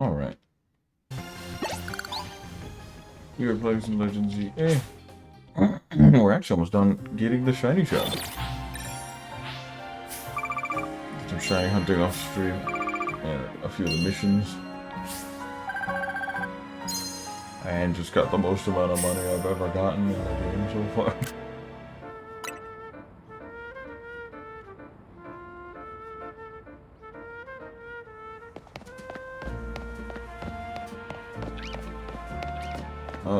Alright. We are playing some Legends EA. We're actually almost done getting the shiny shop. Some shiny hunting off stream. And a few of the missions. And just got the most amount of money I've ever gotten in the game so far.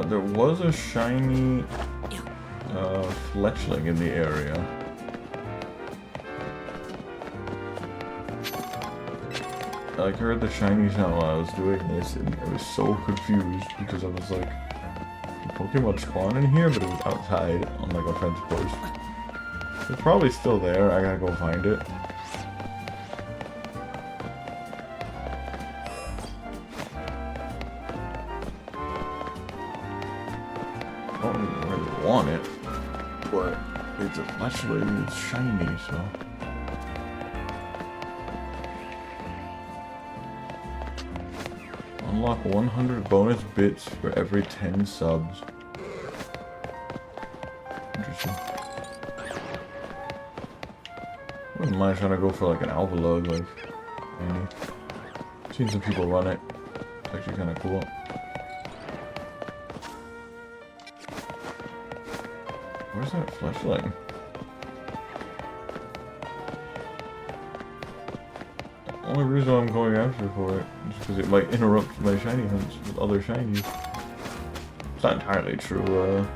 There was a shiny fletchling in the area. I heard the shiny sound while I was doing this, and I was so confused because I was like, did Pokemon spawn in here? But it was outside on like a fence post. It's probably still there. I gotta go find it. I don't really want it, but it's a fletchling. It's shiny, so. Unlock 100 bonus bits for every 10 subs. Interesting. I wouldn't mind trying to go for like an Alvalug, like, maybe. I've seen some people run it. It's actually kind of cool. Where's that fletchling? The only reason I'm going after for it is because it might interrupt my shiny hunts with other shinies. It's not entirely true.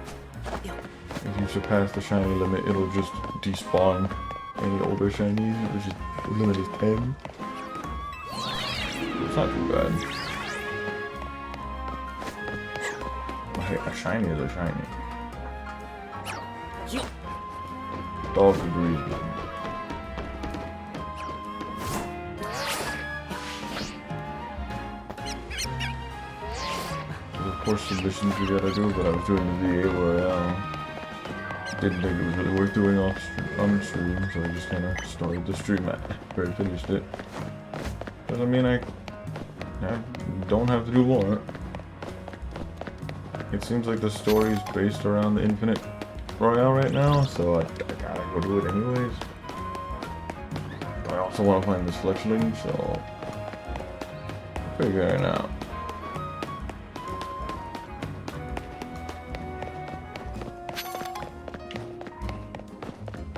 If you surpass the shiny limit, it'll just despawn any older shinies, which is the limit is 10. It's not too bad. Hey, a shiny is a shiny. Dog agrees with me. Of course, some missions we gotta do, but I was doing the VA Royale. Didn't think it was really worth doing on stream, so I just kind of started the stream after I finished it. Because I mean, I don't have to do more. It seems like the story is based around the Infinite Royale right now, so I gotta go do it anyways. I also want to find this fletchling, so I'll figure it out.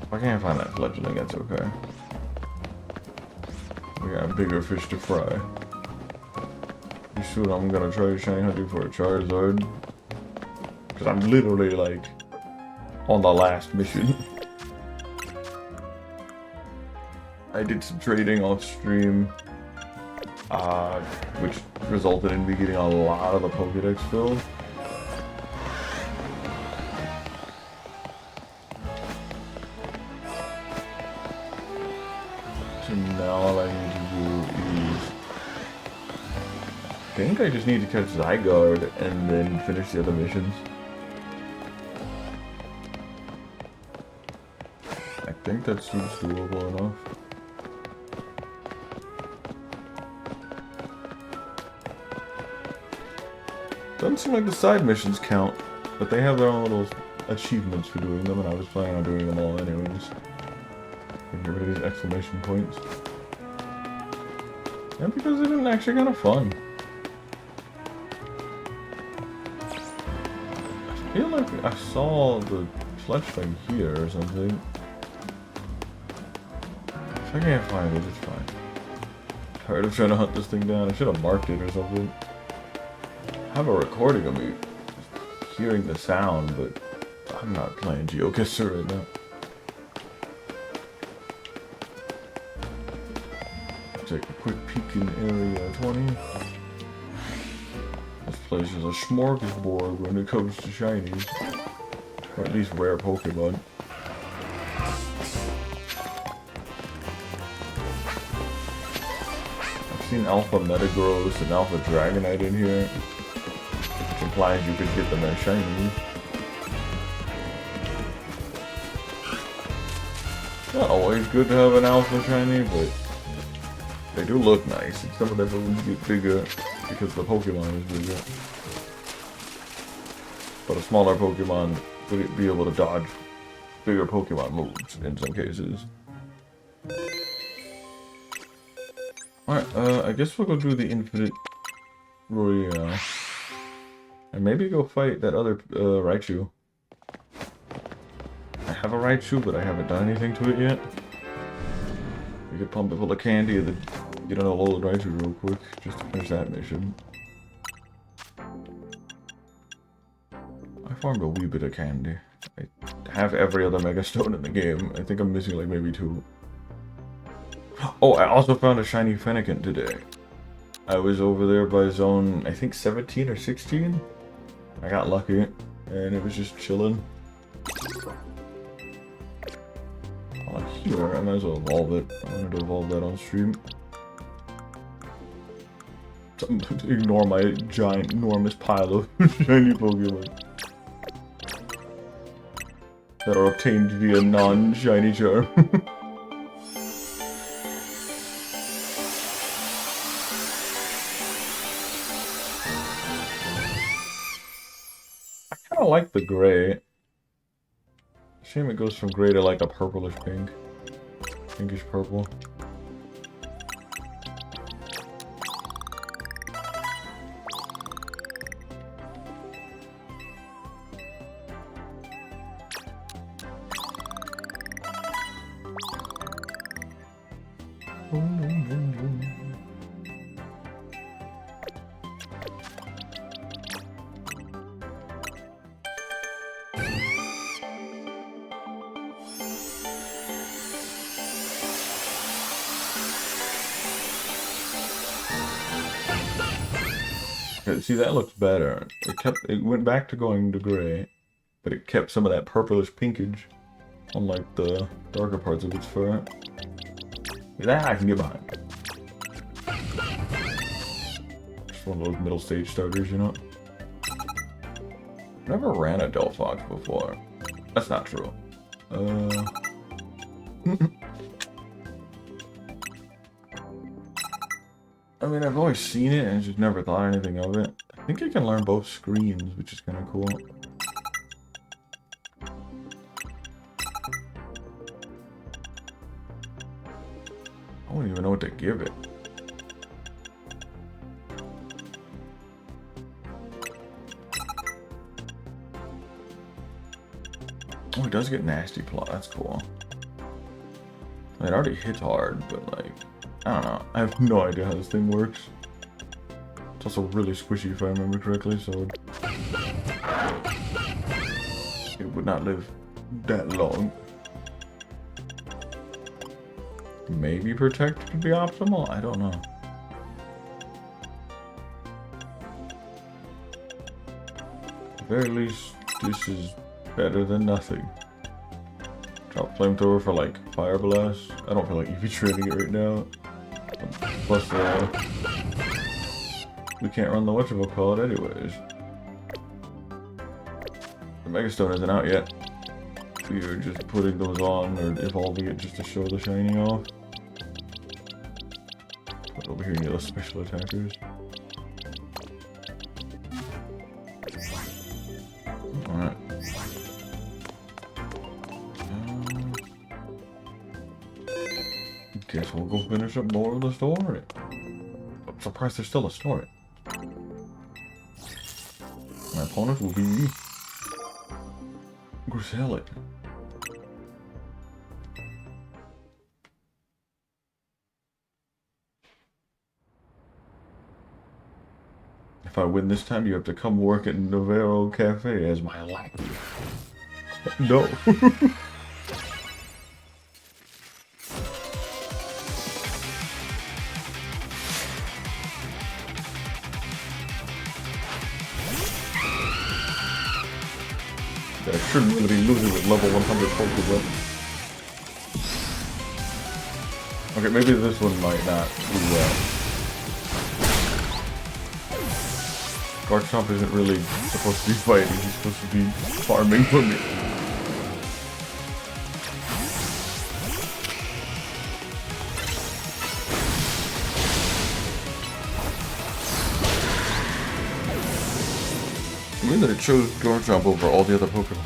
If I can't find that fledgling, that's okay. We got bigger fish to fry. Soon I'm gonna try shiny hunting for a Charizard. Because I'm literally like on the last mission. I did some trading off stream, which resulted in me getting a lot of the Pokédex filled. So now all I need to do is, I think I just need to catch Zygarde and then finish the other missions. I think that seems doable enough. Doesn't seem like the side missions count, but they have their own little achievements for doing them, and I was planning on doing them all anyways. Get rid of these exclamation points. And because it's actually kind of fun. I feel like I saw the fletchling here or something. If I can't find it, it's fine. Tired of trying to hunt this thing down. I should have marked it or something. I have a recording of me hearing the sound, but I'm not playing GeoGuessr right now. Take a quick peek in Area 20. This place is a smorgasbord when it comes to shinies. Or at least rare Pokemon. I've seen Alpha Metagross and Alpha Dragonite in here, which implies you could get them as shinies. It's not always good to have an Alpha shiny, but They do look nice, and some of them will get bigger because the Pokemon is bigger. But a smaller Pokemon would be able to dodge bigger Pokemon moves in some cases. Alright, I guess we'll go do the Infinite Royale. And maybe go fight that other Raichu. I have a Raichu, but I haven't done anything to it yet. We could pump it full of candy and then get an old Raichu real quick, just to finish that mission. I farmed a wee bit of candy. I have every other Mega Stone in the game. I think I'm missing like maybe 2. Oh, I also found a shiny Fennekin today. I was over there by zone, I think 17 or 16. I got lucky, and it was just chilling. Here, I might as well evolve it. I wanted to evolve that on stream. Ignore my giant, enormous pile of shiny Pokemon that are obtained via non-shiny charm. I kind of like the gray. Shame it goes from gray to like a purplish pink. Pinkish purple. See, that looks better. It went back to going to gray, but it kept some of that purplish pinkage, unlike the darker parts of its fur. That I can get behind. Just one of those middle stage starters, you know? Never ran a Delphox before. That's not true. I mean, I've always seen it and just never thought anything of it. I think I can learn both screens, which is kind of cool. I don't even know what to give it. Oh, it does get Nasty Plot. That's cool. It already hits hard, but like, I don't know. I have no idea how this thing works. It's also really squishy if I remember correctly, so it would not live that long. Maybe Protect could be optimal? I don't know. At the very least, this is better than nothing. Drop Flamethrower for like Fire Blast. I don't feel like EV training it right now. Plus, we can't run the whatchamacallit anyways. The Mega Stone isn't out yet. We are just putting those on or evolving it just to show the shiny off. Put over here near those special attackers. Alright. Guess we'll go finish up more of the story. I'm surprised there's still a story. My opponent will be Griselli. If I win this time, you have to come work at Novero Cafe as my lackey. No. I shouldn't really be losing with level 100 Pokemon. Okay, maybe this one might not do well. Garchomp isn't really supposed to be fighting, he's supposed to be farming for me. Weird that it chose Garchomp over all the other Pokemon.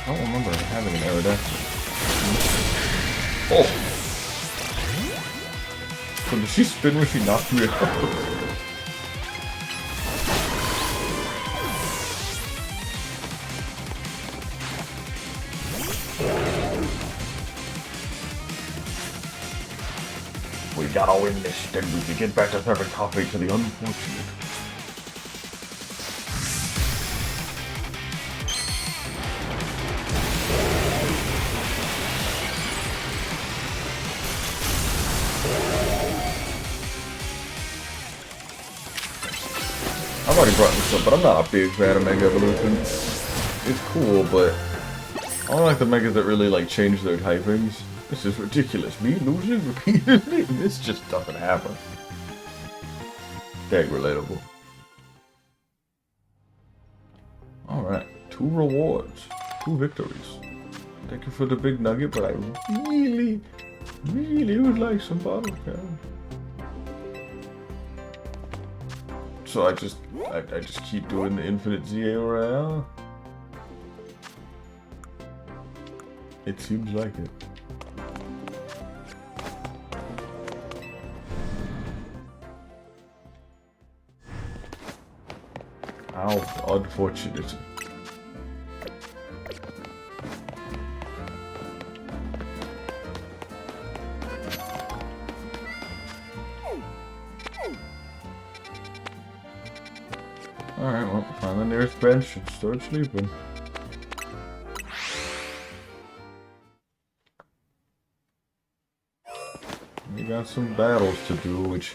I don't remember having an Aerodactyl. Oh! So did she spin when she knocked me out? We gotta win this, then we can get back to serving coffee to the unfortunate. I've already brought this up, but I'm not a big fan of Mega Evolution. It's cool, but I don't like the Megas that really like change their typings. This is ridiculous. Me losing repeatedly? This just doesn't happen. Dang relatable. Alright, 2 rewards. 2 victories. Thank you for the big nugget, but I really would like some bottle cap. So I just keep doing the infinite ZA Royale. It seems like it. How unfortunate. Alright, well, find the nearest bench and start sleeping. We got some battles to do, which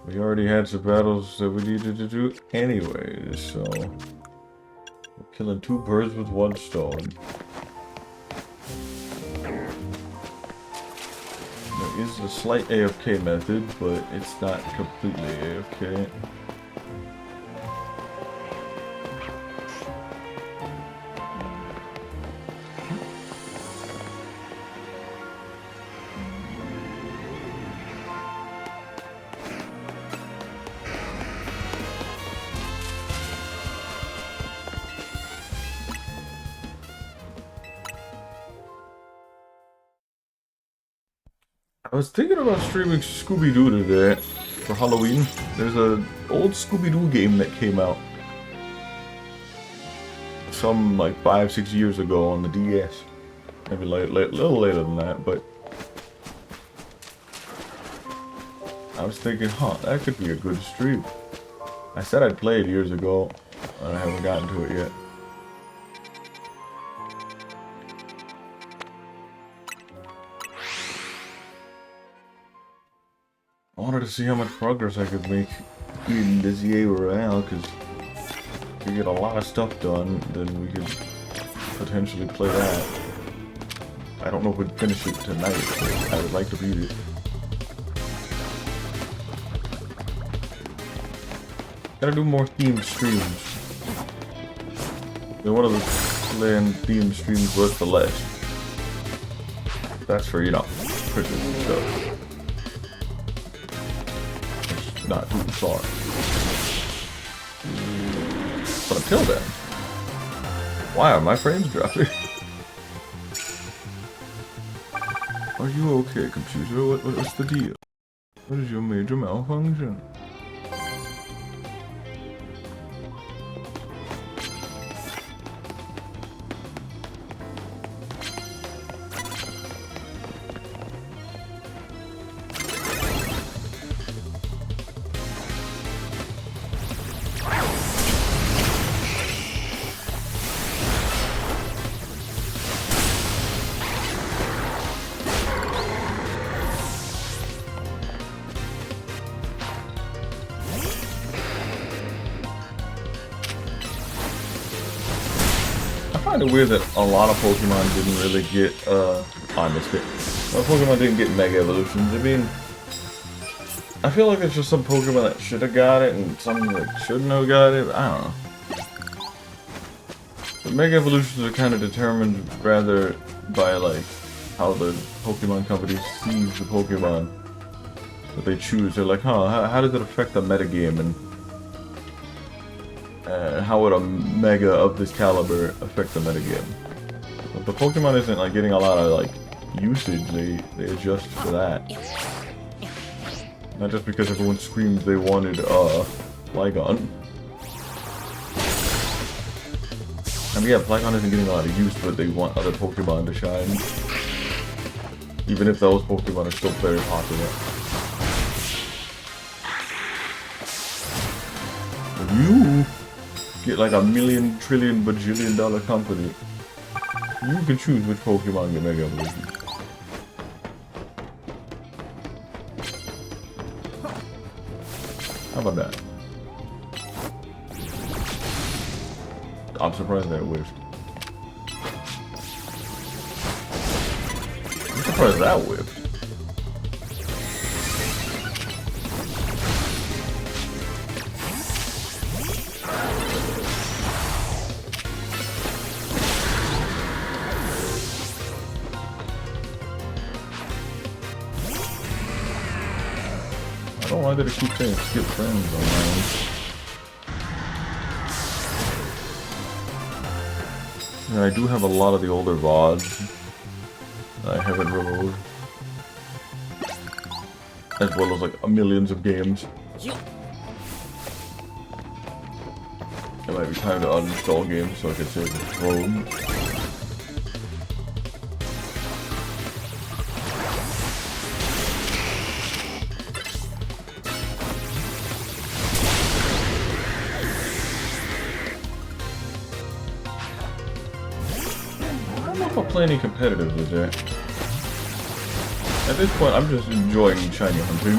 we already had some battles that we needed to do anyways, so we're killing 2 birds with 1 stone. There is a slight AFK method, but it's not completely AFK. I was thinking about streaming Scooby-Doo today for Halloween. There's an old Scooby-Doo game that came out some like 5-6 years ago on the DS. Maybe a little later than that, but I was thinking, that could be a good stream. I said I'd play it years ago, and I haven't gotten to it yet. I wanted to see how much progress I could make in this ZA Royale, because if we get a lot of stuff done, then we could potentially play that. I don't know if we'd finish it tonight, but I would like to beat it. Gotta do more themed streams. One of the land themed streams was the less. That's for, you know, Christmas and stuff. Not too far. But until then, why are my frames dropping? Are you okay, computer? What's the deal? What is your major malfunction? I find it weird that a lot of Pokemon didn't really get, I missed it. A lot of Pokemon didn't get Mega Evolutions. I mean, I feel like there's just some Pokemon that should have got it and some that shouldn't have got it. I don't know. The Mega Evolutions are kind of determined rather by like how the Pokemon company sees the Pokemon that they choose. They're like, huh, how does it affect the metagame, and how would a Mega of this caliber affect the metagame? But the Pokemon isn't like getting a lot of like usage, they adjust for that. Not just because everyone screamed they wanted Flygon. I mean, yeah, Flygon isn't getting a lot of use, but they want other Pokemon to shine. Even if those Pokemon are still very popular. If you get like a million, trillion, bajillion dollar company, you can choose which Pokemon get Mega Evolutions. How about that? I'm surprised that whiffed. I'm surprised that whiffed. I don't know why did it keep saying skip friends on mine. And I do have a lot of the older VODs that I haven't removed. As well as like millions of games. It might be time to uninstall games so I can save the phone. I'll play any competitive with that. At this point, I'm just enjoying shiny hunting.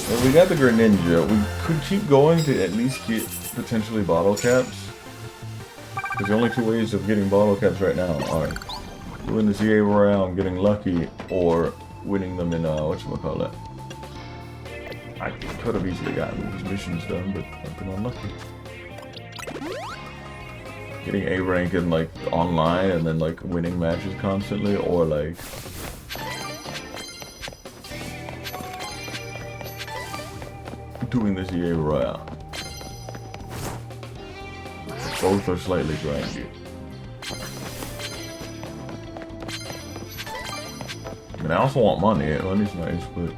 Well, we got the Greninja. We could keep going to at least get potentially bottle caps. Because the only two ways of getting bottle caps right now are doing the ZA Royale, getting lucky, or winning them in whatchamacallit. I could have easily gotten these missions done, but I've been unlucky. Getting A rank in like online and then like winning matches constantly, or like doing this EA Royale. Both are slightly grindy. I mean, I also want money. Money's nice, but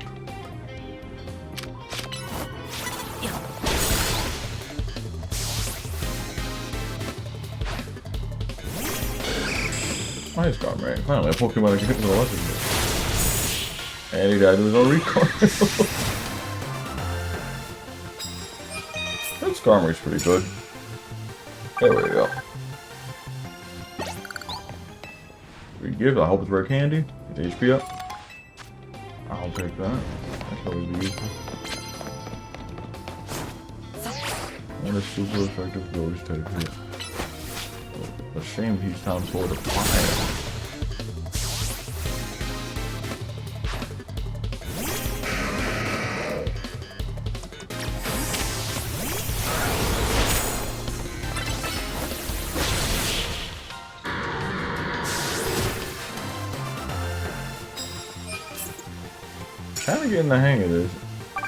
nice Garm rank. Finally, a Pokemon that can hit with a weapon. And he died to his own recoil. That Skarmory's pretty good. There we go. Re-give, I hope it's rare candy. Get HP up. I'll take that. That's always be useful. And a super effective ghost type hit. A shame he's time for the fire. Kinda getting the hang of this.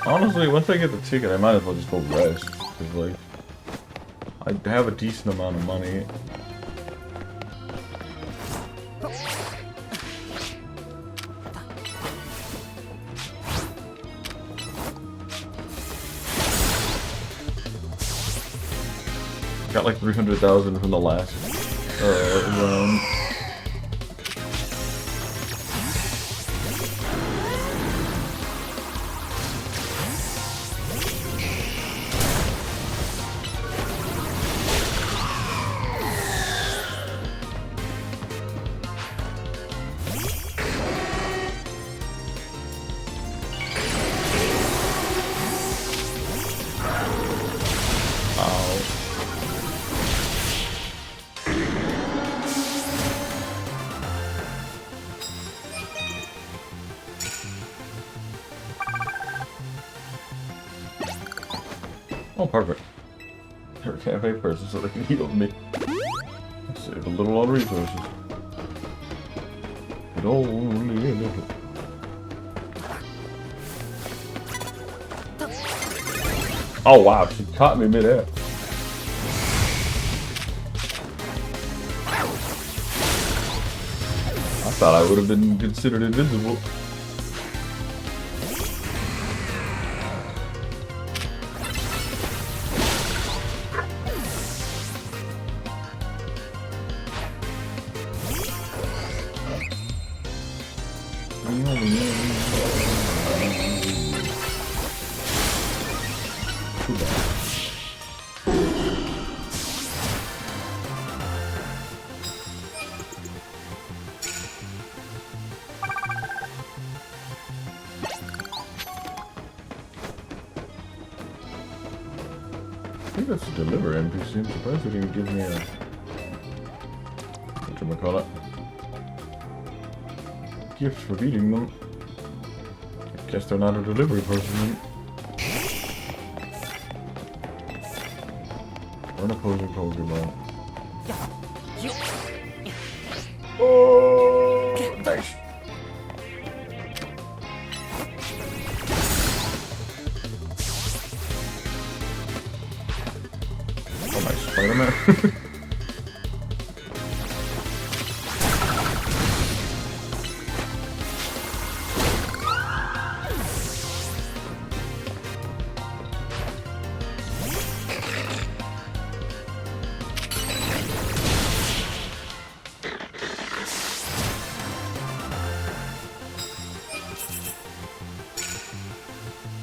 Honestly, once I get the ticket, I might as well just go rest. Cause like, I have a decent amount of money. Got like 300,000 from the last round. Oh, perfect. Or cafe person so they can heal me. Save a little on resources. But only a little. Oh wow, she caught me mid-air. I thought I would have been considered invincible. Too bad. I think that's a deliver NPC. I'm surprised they didn't give me a... whatchamacallit? Gift for beating them. I guess they're not a delivery person. Or an opposing Pokemon. Oh, nice. Oh, nice Spider-Man.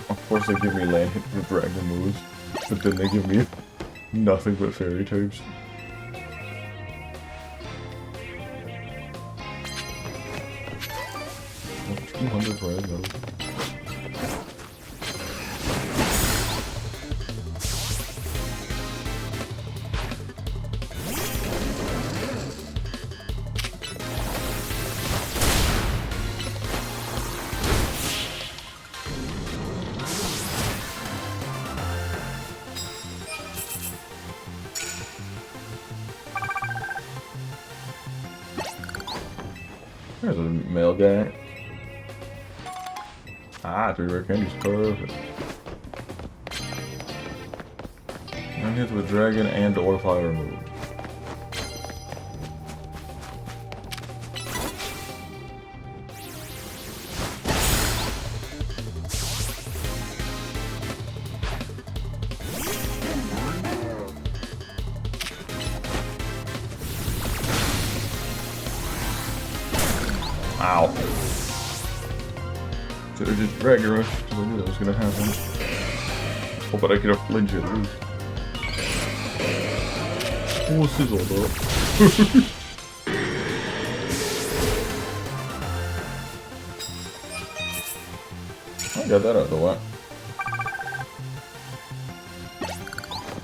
Of course they give me land hit with dragon moves, but then they give me nothing but fairy types. Oh, 200 prize medals. There's a male guy. Ah, 3 rare candies, perfect. 9 hits with dragon and or fire move. Ow. Should have just Dragon Rush, because I knew that was going to happen. Oh, but I could have flinched at least. Oh, sizzle though. I got that out of the way.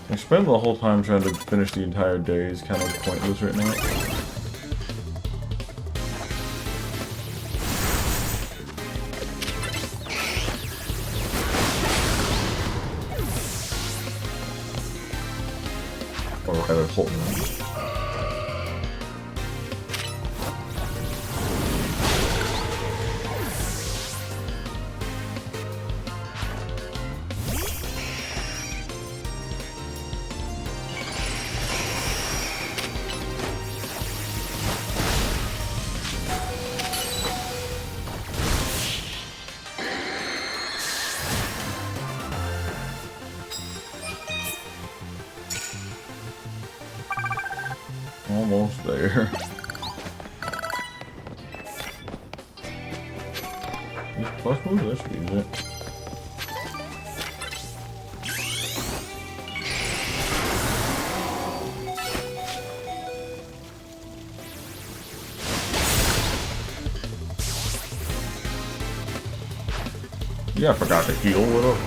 I spent the whole time trying to finish the entire day is kind of pointless right now. Or rather, holding on. Almost there. These plus moves, that should use it. Yeah, I forgot to heal. What up?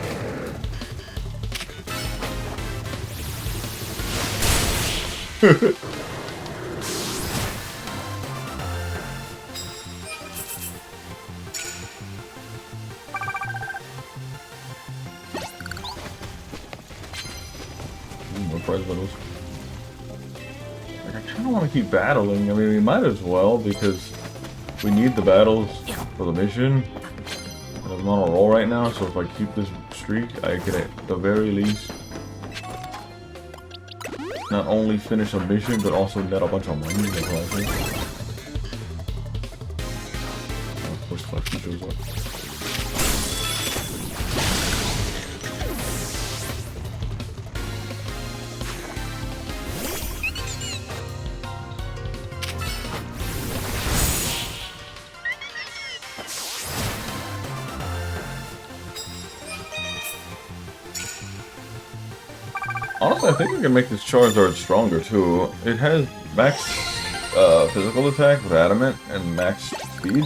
prize medals. Like, I kind of want to keep battling. I mean, we might as well, because we need the battles for the mission. And I'm on a roll right now, so if I keep this streak, I can at the very least not only finish a mission, but also net a bunch of money. Of course, collection shows up. Honestly, I think we can make this Charizard stronger too. It has max physical attack with adamant and max speed,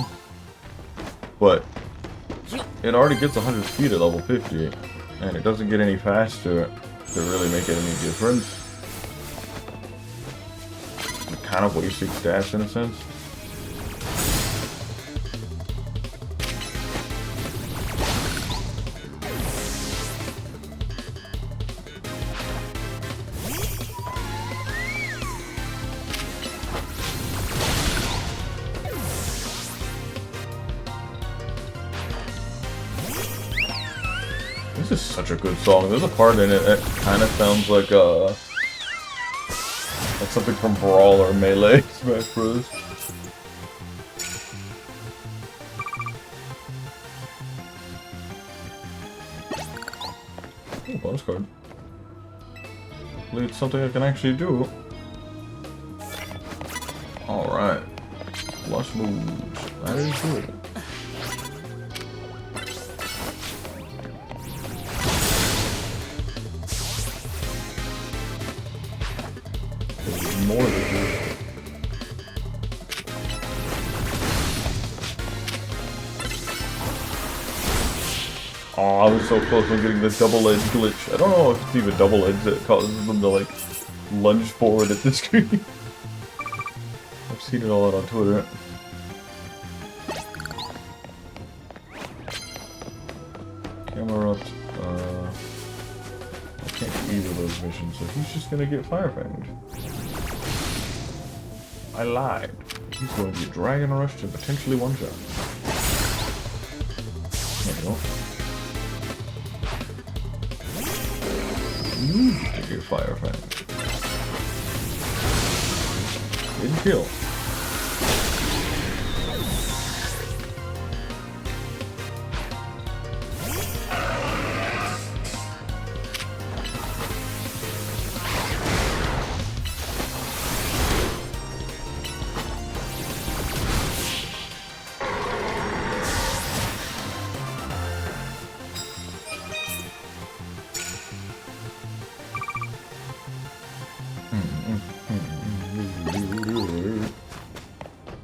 but it already gets 100 speed at level 50, and it doesn't get any faster to really make it any difference. I'm kind of wasting stats in a sense. This is such a good song. There's a part in it that kind of sounds like something from Brawl or Melee Smash Bros. Oh, bonus card. Hopefully it's something I can actually do. Alright. Flush moves. That is good. More than good. Oh, I was so close on getting the double-edged glitch. I don't know if it's even double-edged that causes them to, like, lunge forward at the screen. I've seen it all out on Twitter. Camera up. I can't do either of those missions, so he's just gonna get Fire Fanged. I lied. He's going to get Dragon Rush and potentially one shot. There we go. To get Fire Fang. Didn't kill.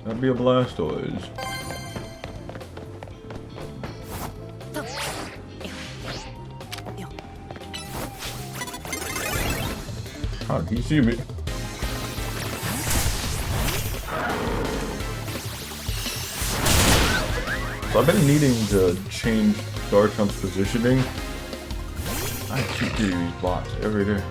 That'd be a Blastoise. How did he see me? So I've been needing to change Garchomp's positioning. I keep getting these bots every day.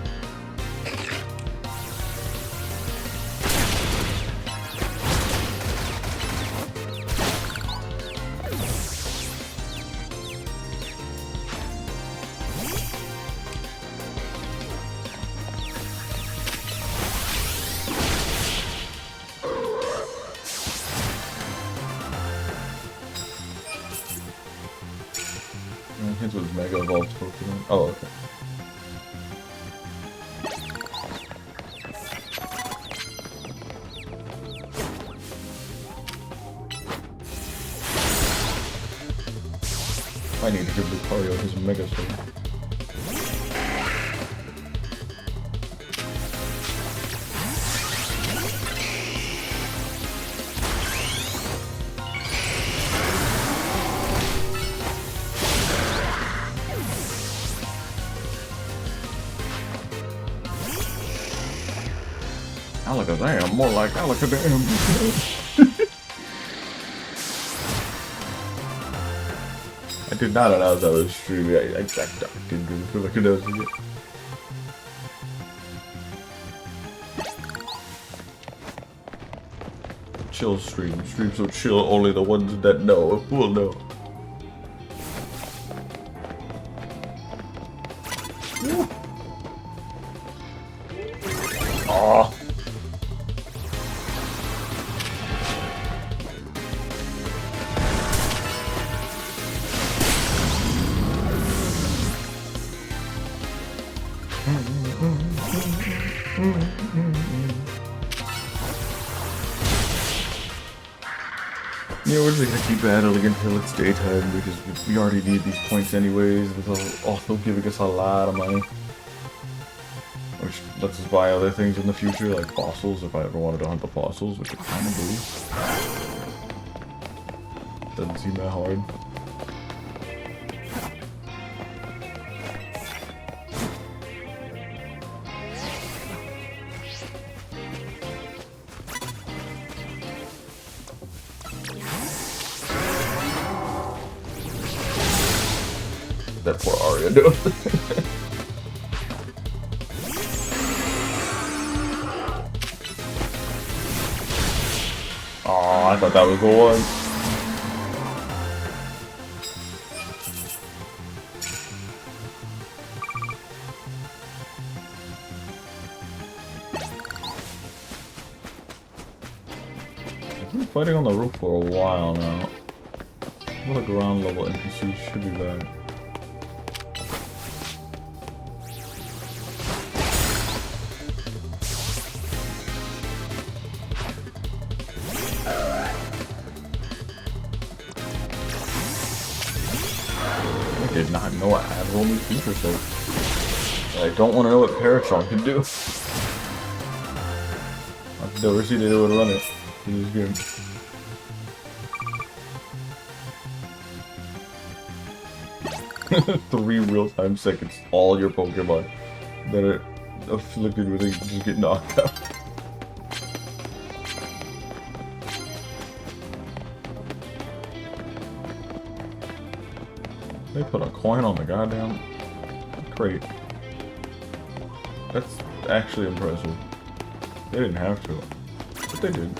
His was Mega Evolved Pokemon. Oh, okay. I need to give Lucario his Mega Sword. Alakazam, more like Alakazam. I did not announce I was streaming. I didn't really feel like announcing it. chill stream. Stream so chill, only the ones that know will know. Aww. Yeah, we're just gonna keep battling until it's daytime because we already need these points anyways. It's also giving us a lot of money. Which lets us buy other things in the future, like fossils, if I ever wanted to hunt the fossils, which it kind of do. Doesn't seem that hard. That poor Arya doing. Oh, I thought that was the one. I've been fighting on the roof for a while now. What a ground level NPC should be bad. I did not know I had a whole new feature set. I don't want to know what Paratron can do. I've never seen anyone run it in this game. Three real-time seconds, all your Pokemon that are afflicted with it just get knocked out. They put a coin on the goddamn crate. That's actually impressive. They didn't have to, but they did.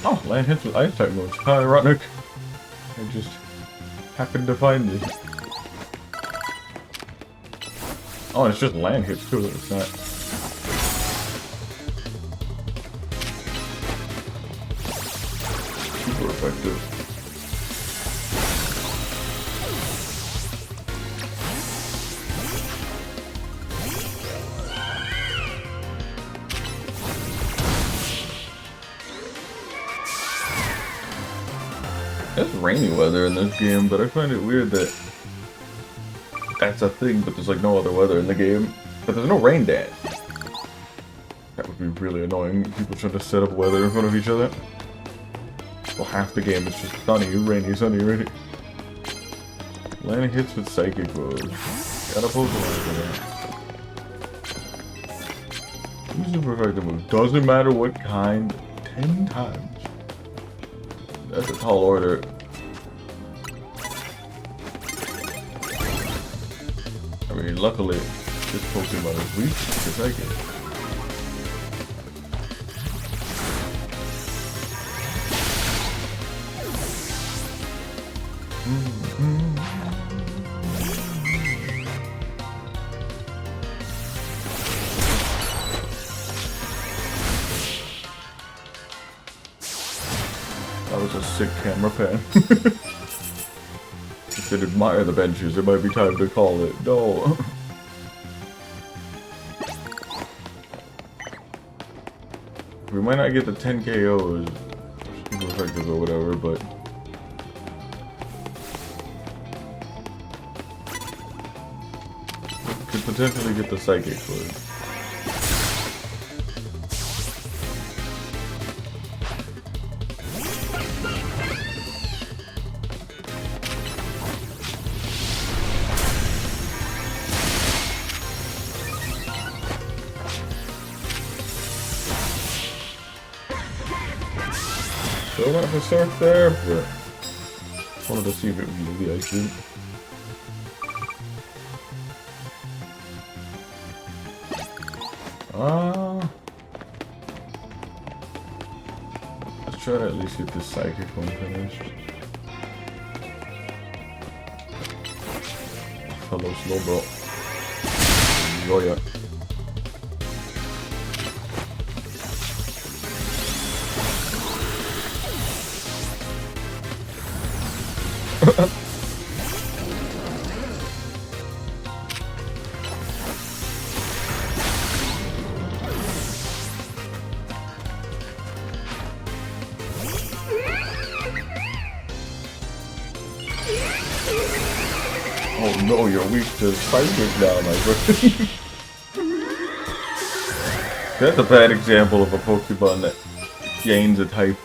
Oh, land hits with ice type moves. How ironic. I just happened to find it. Oh, it's just land hits too. It's not. Super effective. It's rainy weather in this game, but I find it weird that that's a thing, but there's like no other weather in the game. But there's no rain dance. That would be really annoying, people trying to set up weather in front of each other. Well, half the game is just sunny, rainy, sunny, rainy. Land hits with psychic moves. Gotta Pokemon for that. Use super effective move. Doesn't matter what kind, 10 times. That's a tall order. I mean, luckily, this Pokemon is weak to psychic. That was a sick camera pan. If they'd admire the benches, it might be time to call it. No. We might not get the 10 KOs, super effective or whatever, but could potentially get the psychic for it. still not for surf there, but wanted to see if it would be actually. Let's try to at least get this psychic one finished. Hello, slow bro. Enjoy it. Oh no, you're weak to psychic now, my friend. That's a bad example of a Pokemon that gains a type.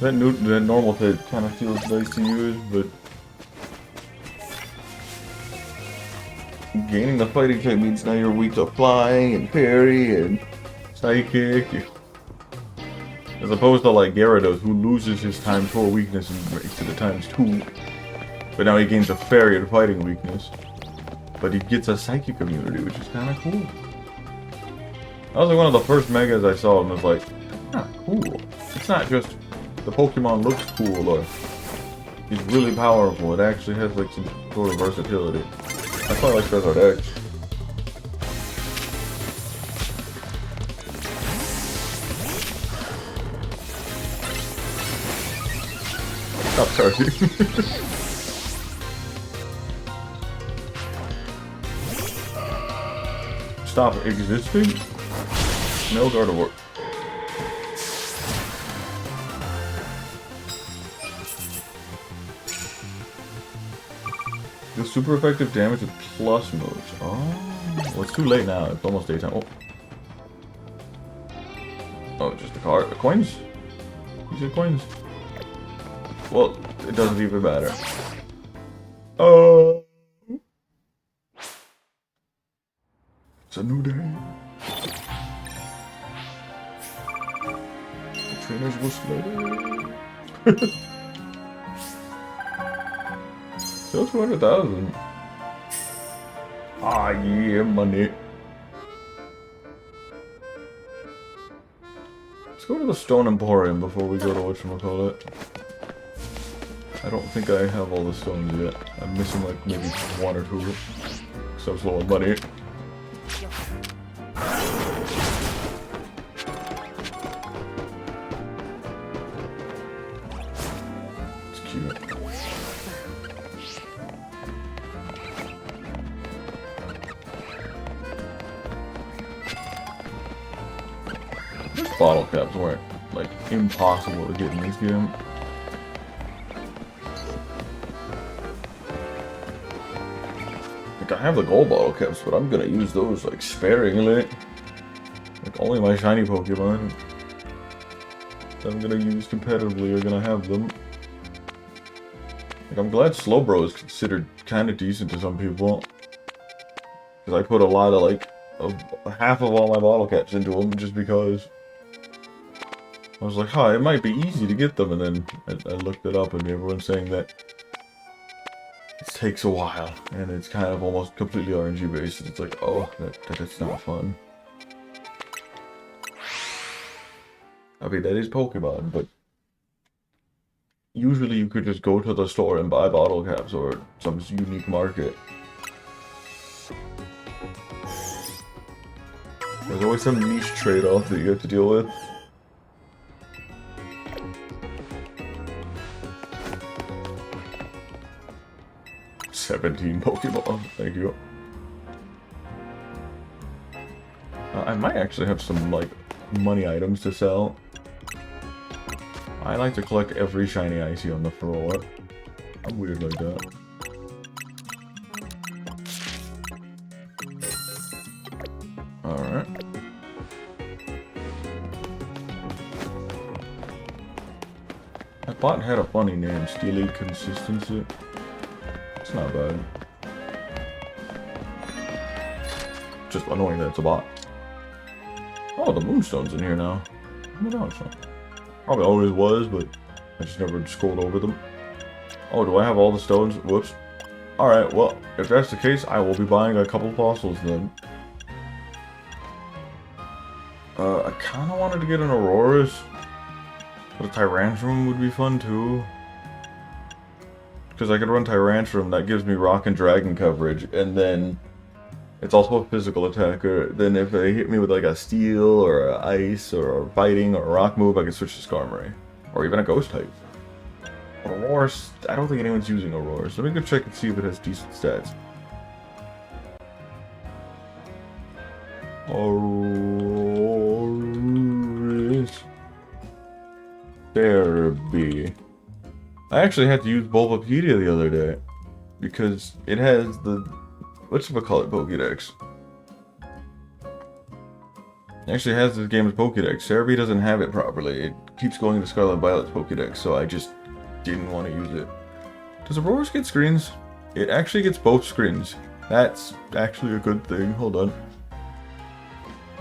That normal type kind of feels nice to use, but gaining the fighting type means now you're weak to flying and parry and psychic. As opposed to like Gyarados, who loses his times 4 weakness and breaks it to times 2. But now he gains a fairy and fighting weakness. But he gets a psychic immunity, which is kind of cool. That was like one of the first megas I saw and was like, ah, cool. It's not just the Pokemon looks cool or he's really powerful. It actually has like some sort of versatility. That's why I like Charizard X. Stop charging. Stop existing? No Gardevoir. The super effective damage with plus moves. Oh, well, it's too late now. It's almost daytime. Oh, oh, just the card, the coins. These are coins. Well, it doesn't even matter. Oh, it's a new day. The trainers will slay. Still 200,000. Ah, yeah, money. Let's go to the Stone Emporium before we go to whatchamacallit. I don't think I have all the stones yet. I'm missing like maybe 1 or 2. So I'm slow on money. It's cute. Bottle caps weren't like impossible to get in this game. Like I have the gold bottle caps, but I'm gonna use those like sparingly. Like only my shiny Pokemon that I'm gonna use competitively are gonna have them. Like I'm glad Slowbro is considered kind of decent to some people, because I put a lot of like half of all my bottle caps into them just because. I was like, huh, it might be easy to get them, and then I looked it up, and everyone's saying that it takes a while, and it's kind of almost completely RNG based, and it's like, oh, that's not fun. I mean, that is Pokemon, but usually you could just go to the store and buy bottle caps or some unique market. There's always some niche trade-off that you have to deal with. $17 Pokemon, thank you. I might actually have some, like, money items to sell. I like to collect every shiny I see on the floor. I'm weird like that. Alright. That bot had a funny name, Steely Consistency. It's not bad. Just annoying that it's a bot. Oh, the Moonstone's in here now. No, it's not. Probably always was, but I just never scrolled over them. Oh, do I have all the stones? Whoops. Alright, well, if that's the case, I will be buying a couple fossils then. I kind of wanted to get an Auroras, but a Tyrantrum would be fun too. Because I could run Tyrantrum, that gives me Rock and Dragon coverage, and then it's also a physical attacker. Then if they hit me with like a Steel or a Ice or a Fighting or a Rock move, I can switch to Skarmory. Or even a Ghost type. Auroras, I don't think anyone's using Auroras. Let me go check and see if it has decent stats. Auroras. Therapy. I actually had to use Bulbapedia the other day. Because it has the... whatchamacallit Pokédex. It actually has this game's Pokédex. Cerebi doesn't have it properly. It keeps going to Scarlet Violet's Pokédex, so I just didn't want to use it. Does Auroras get screens? It actually gets both screens. That's actually a good thing. Hold on.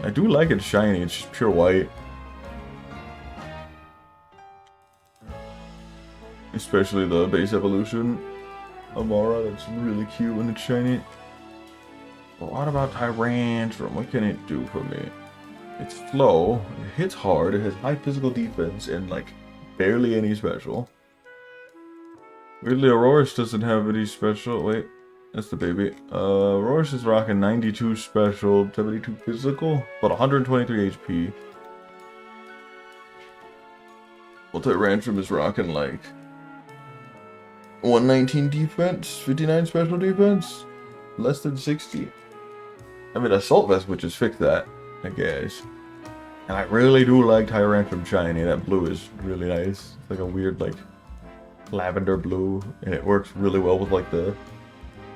I do like it shiny. It's just pure white. Especially the base evolution of Aura. That's really cute when it's shiny. But what about Tyrantrum? What can it do for me? It's slow, it hits hard, it has high physical defense, and like barely any special. Weirdly, Auroras doesn't have any special. Wait, that's the baby. Auroras is rocking 92 special, 72 physical, but 123 HP. Well, Tyrantrum is rocking like 119 defense, 59 special defense, less than 60. I mean, Assault Vest, which has fixed that, I guess. And I really do like Tyrantrum shiny. That blue is really nice. It's like a weird, like, lavender blue, and it works really well with like the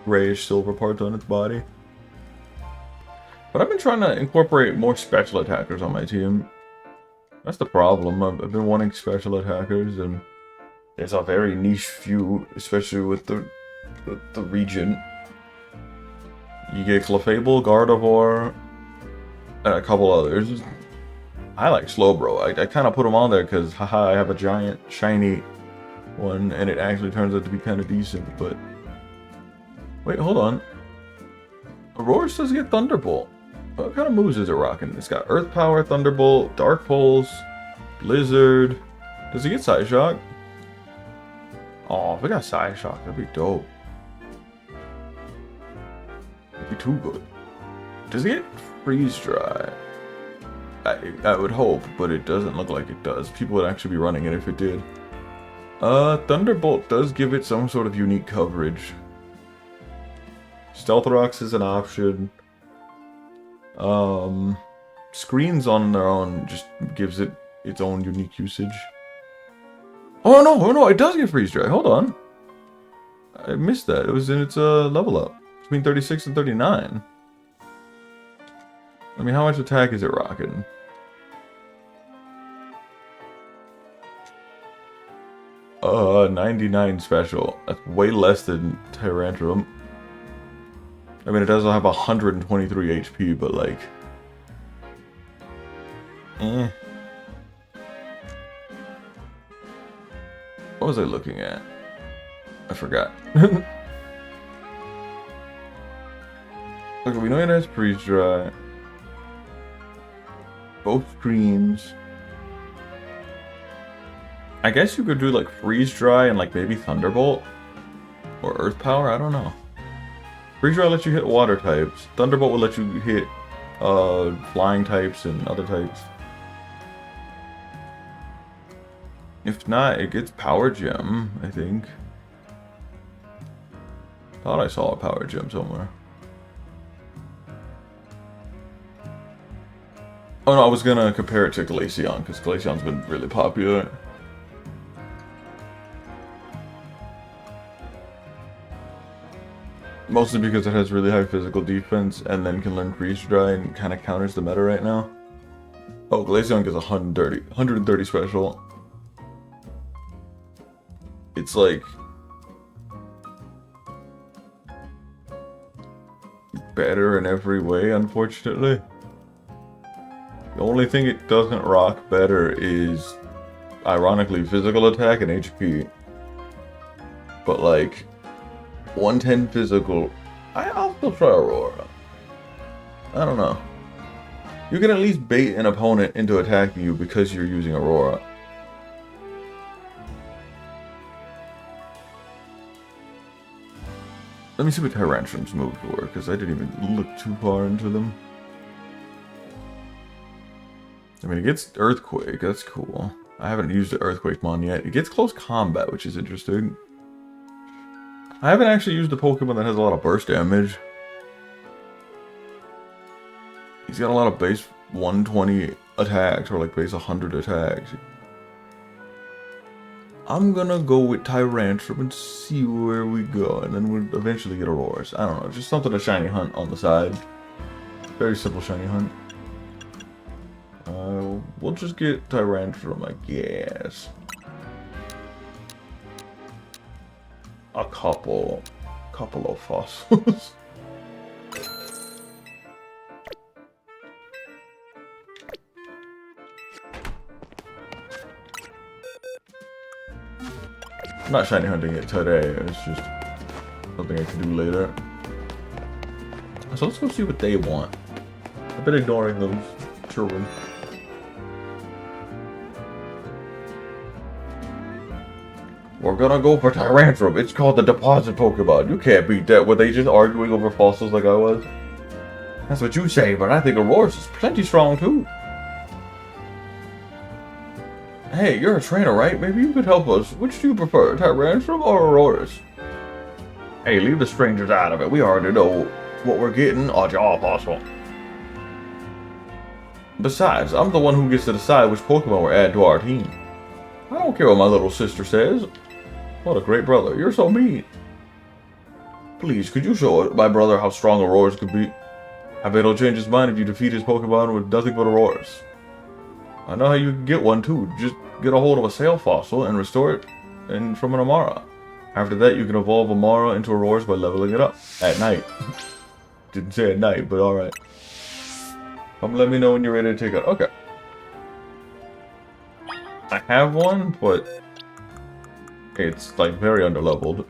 grayish silver parts on its body. But I've been trying to incorporate more special attackers on my team. That's the problem. I've been wanting special attackers, and there's a very niche few, especially with the region. You get Clefable, Gardevoir, and a couple others. I like Slowbro. I kind of put them on there because, haha, I have a giant shiny one, and it actually turns out to be kind of decent, but... wait, hold on. Auroras does get Thunderbolt. What kind of moves is it rocking? It's got Earth Power, Thunderbolt, Dark Pulse, Blizzard. Does it get Psyshock? Oh, if it got Psyshock, that'd be dope. It'd be too good. Does it get Freeze Dry? I would hope, but it doesn't look like it does. People would actually be running it if it did. Thunderbolt does give it some sort of unique coverage. Stealth Rocks is an option. Screens on their own just gives it its own unique usage. Oh no, it does get Freeze Dry. Hold on. I missed that. It was in its level up. Between 36 and 39. I mean, how much attack is it rocking? Uh, 99 special. That's way less than Tyrantrum. I mean, it does have 123 HP, but like... eh. What was I looking at? I forgot. Okay, we know it has Freeze Dry. Both screens. I guess you could do like Freeze Dry and like maybe Thunderbolt. Or Earth Power, I don't know. Freeze Dry lets you hit water types. Thunderbolt will let you hit flying types and other types. If not, it gets Power Gem, I think. Thought I saw a Power Gem somewhere. Oh no, I was gonna compare it to Glaceon, because Glaceon's been really popular. Mostly because it has really high physical defense, and then can learn Freeze Dry, and kind of counters the meta right now. Oh, Glaceon gets 130 special. It's like... better in every way, unfortunately. The only thing it doesn't rock better is, ironically, physical attack and HP. But like, 110 physical, I'll still try Aurora. I don't know. You can at least bait an opponent into attacking you because you're using Aurora. Let me see what Tyrantrum's moves were, because I didn't even look too far into them. I mean, it gets Earthquake, that's cool. I haven't used the Earthquake mon yet. It gets Close Combat, which is interesting. I haven't actually used the Pokemon that has a lot of burst damage. He's got a lot of base 120 attacks, or like base 100 attacks. I'm gonna go with Tyrantrum and see where we go, and then we'll eventually get Auroras. I don't know, just something to shiny hunt on the side. Very simple shiny hunt. We'll just get Tyrantrum, I guess. A couple of fossils. I'm not shiny hunting it today, it's just something I can do later. So let's go see what they want. I've been ignoring those children. We're gonna go for Tyrantrum. It's called the Deposit Pokemon. You can't beat that. Were they just arguing over fossils like I was? That's what you say, but I think Aurora's is plenty strong too. Hey, you're a trainer, right? Maybe you could help us. Which do you prefer, Tyrantrum or Auroras? Hey, leave the strangers out of it. We already know what we're getting. A jaw fossil. Besides, I'm the one who gets to decide which Pokemon we're adding to our team. I don't care what my little sister says. What a great brother. You're so mean. Please, could you show my brother how strong Auroras could be? I bet he'll change his mind if you defeat his Pokemon with nothing but Auroras. I know how you can get one too. Just get a hold of a Sail Fossil and restore it from an Amara. After that, you can evolve Amara into Auroras by leveling it up. At night. Didn't say at night, but alright. Come let me know when you're ready to take it. Okay. I have one, but it's like very underleveled.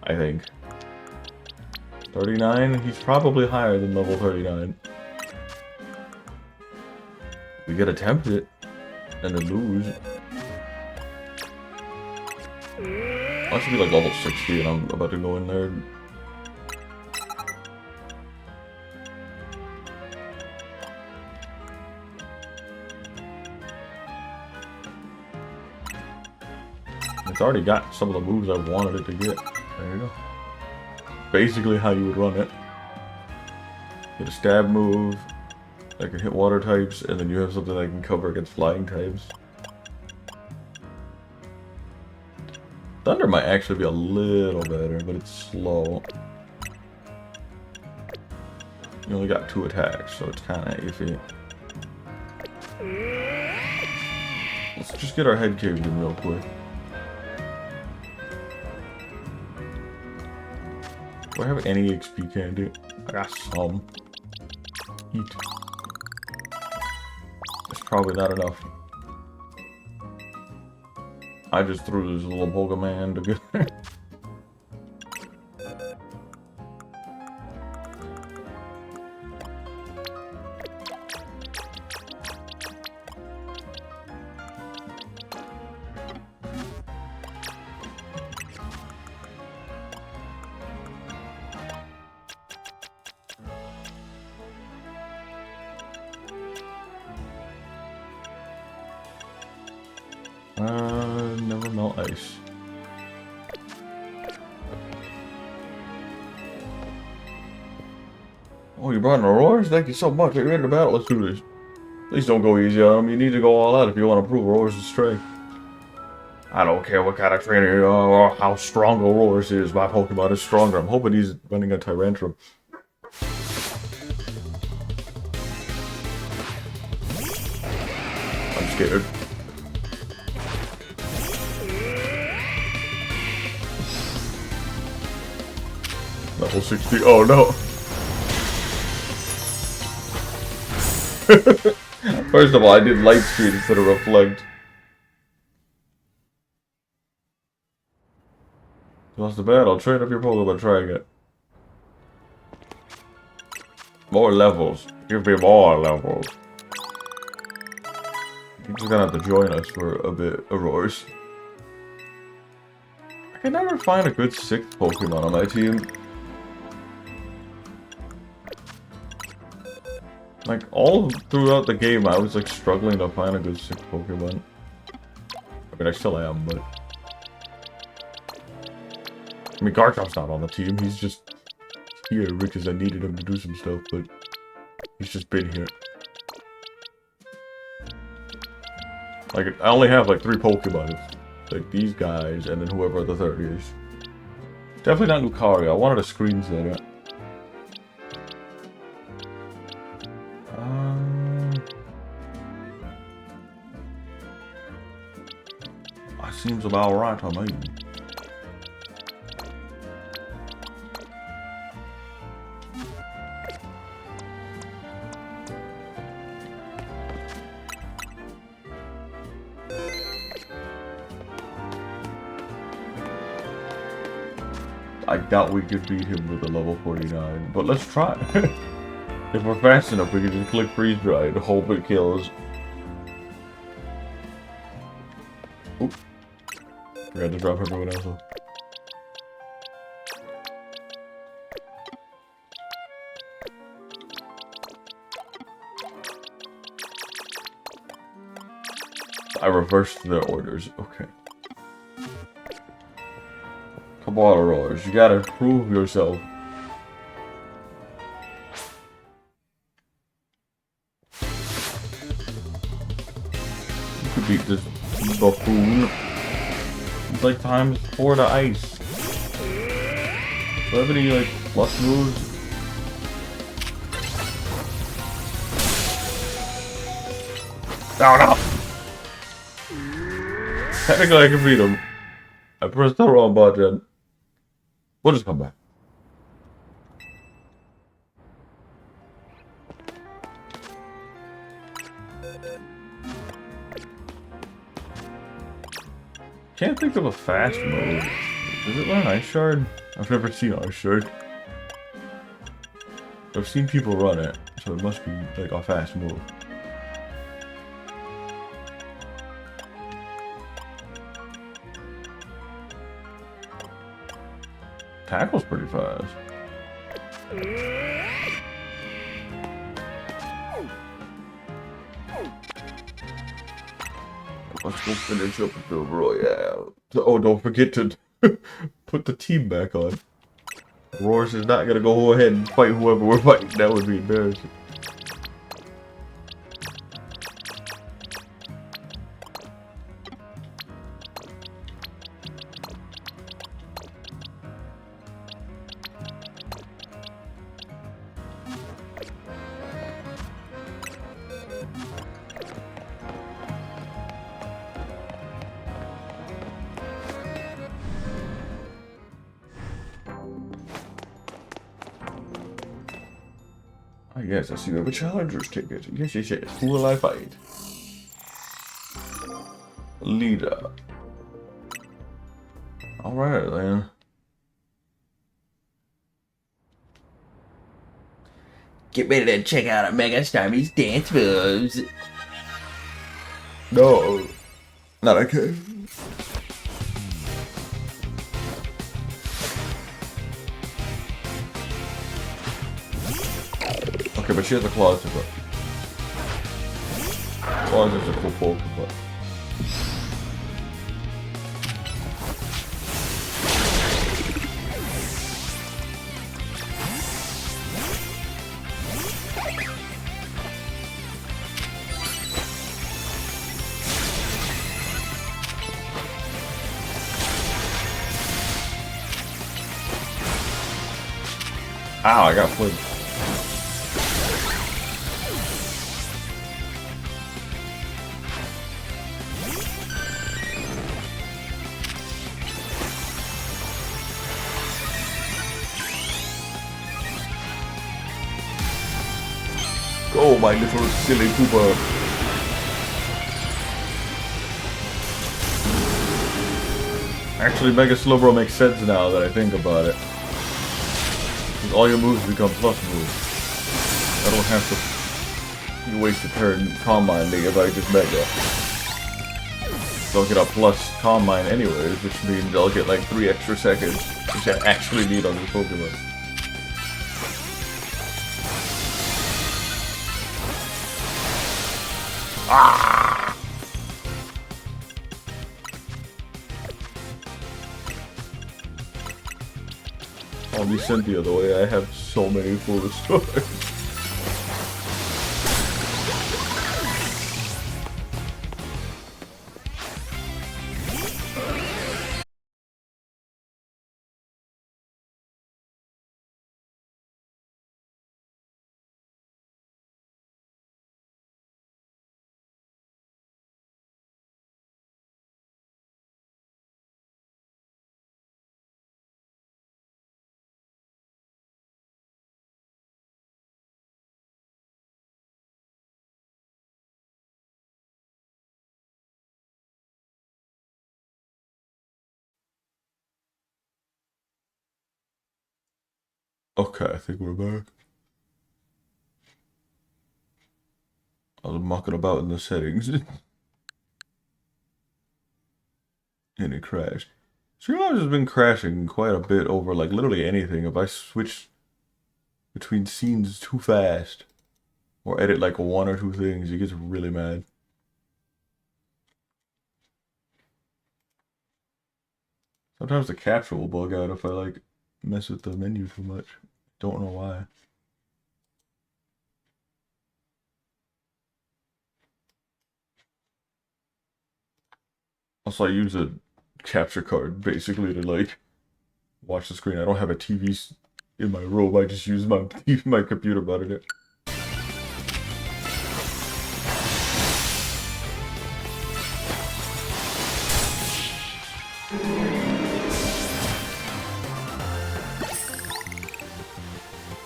I think. 39? He's probably higher than level 39. We could attempt it and then lose. I should be like level 60 and I'm about to go in there. It's already got some of the moves I wanted it to get. There you go. Basically how you would run it. Get a stab move that can hit water types, and then you have something that can cover against flying types. Thunder might actually be a little better, but it's slow. You only got 2 attacks, so it's kind of iffy. Let's just get our head caved in real quick. Do I have any XP candy? I got some. Eat. It's probably not enough. I just threw this little Pokemon together. Never melt ice. Oh, you brought an Auroras? Thank you so much. Are you ready to battle? Let's do this. Please don't go easy on them. You need to go all out if you want to prove Auroras' strength. I don't care what kind of trainer you are or how strong Auroras is. My Pokemon is stronger. I'm hoping he's running a Tyrantrum. I'm scared. Level 60. Oh no. First of all, I did light speed instead of reflect. Lost the battle. Trade up your Pokemon. Try again. More levels. Give me more levels. You're just gonna have to join us for a bit, Aurors. I can never find a good 6th Pokemon on my team. Like, all throughout the game, I was like struggling to find a good 6th Pokemon. I mean, I still am, but... I mean, Garchomp's not on the team, he's just here because I needed him to do some stuff, but he's just been here. Like, I only have like 3 Pokemon. It's like these guys, and then whoever the third is. Definitely not Lucario, I wanted a screensaver. That seems about right to me. I doubt we could beat him with a level 49, but let's try. If we're fast enough, we can just click freeze dry and hope it kills. Oop. Forgot to drop everyone else off. I reversed the orders. Okay. Come on, Aurors. You gotta prove yourself. You could beat this buffoon. He's like times 4 to ice. Do I have any like luck moves? Oh no! Technically I can beat him. I pressed the wrong button. We'll just come back. Can't think of a fast move. Does it learn Ice Shard? I've never seen Ice Shard. I've seen people run it, so it must be like a fast move. Tackle's pretty fast. Let's go finish up the Royale. Oh, don't forget to put the team back on. Roars is not gonna go ahead and fight whoever we're fighting. That would be embarrassing. Yes, I see you have a challenger's ticket. Yes, yes, yes. Who will I fight? Leader. Alright then. Get ready to check out a Mega Starmie's dance moves. No. Not okay. Okay, but she has a claw to put. Claws is a cool poke to put. Ow, I got flipped. Oh, my little silly Koopa. Actually, Mega Slowbro makes sense now that I think about it. All your moves become plus moves. I don't have to waste a turn Calm Minding if I just Mega. So I'll get a plus Calm Mind anyways, which means I'll get like 3 extra seconds, which I actually need on this Pokemon. Ah! I'll be Cynthia the way I have so many foolish stories. Okay, I think we're back. I was mucking about in the settings. And it crashed. Streamlabs has been crashing quite a bit over like literally anything. If I switch between scenes too fast or edit like 1 or 2 things, it gets really mad. Sometimes the capture will bug out if I like mess with the menu too much. Don't know why. Also, I use a capture card basically to like watch the screen. I don't have a TV in my room. I just use my my computer monitor.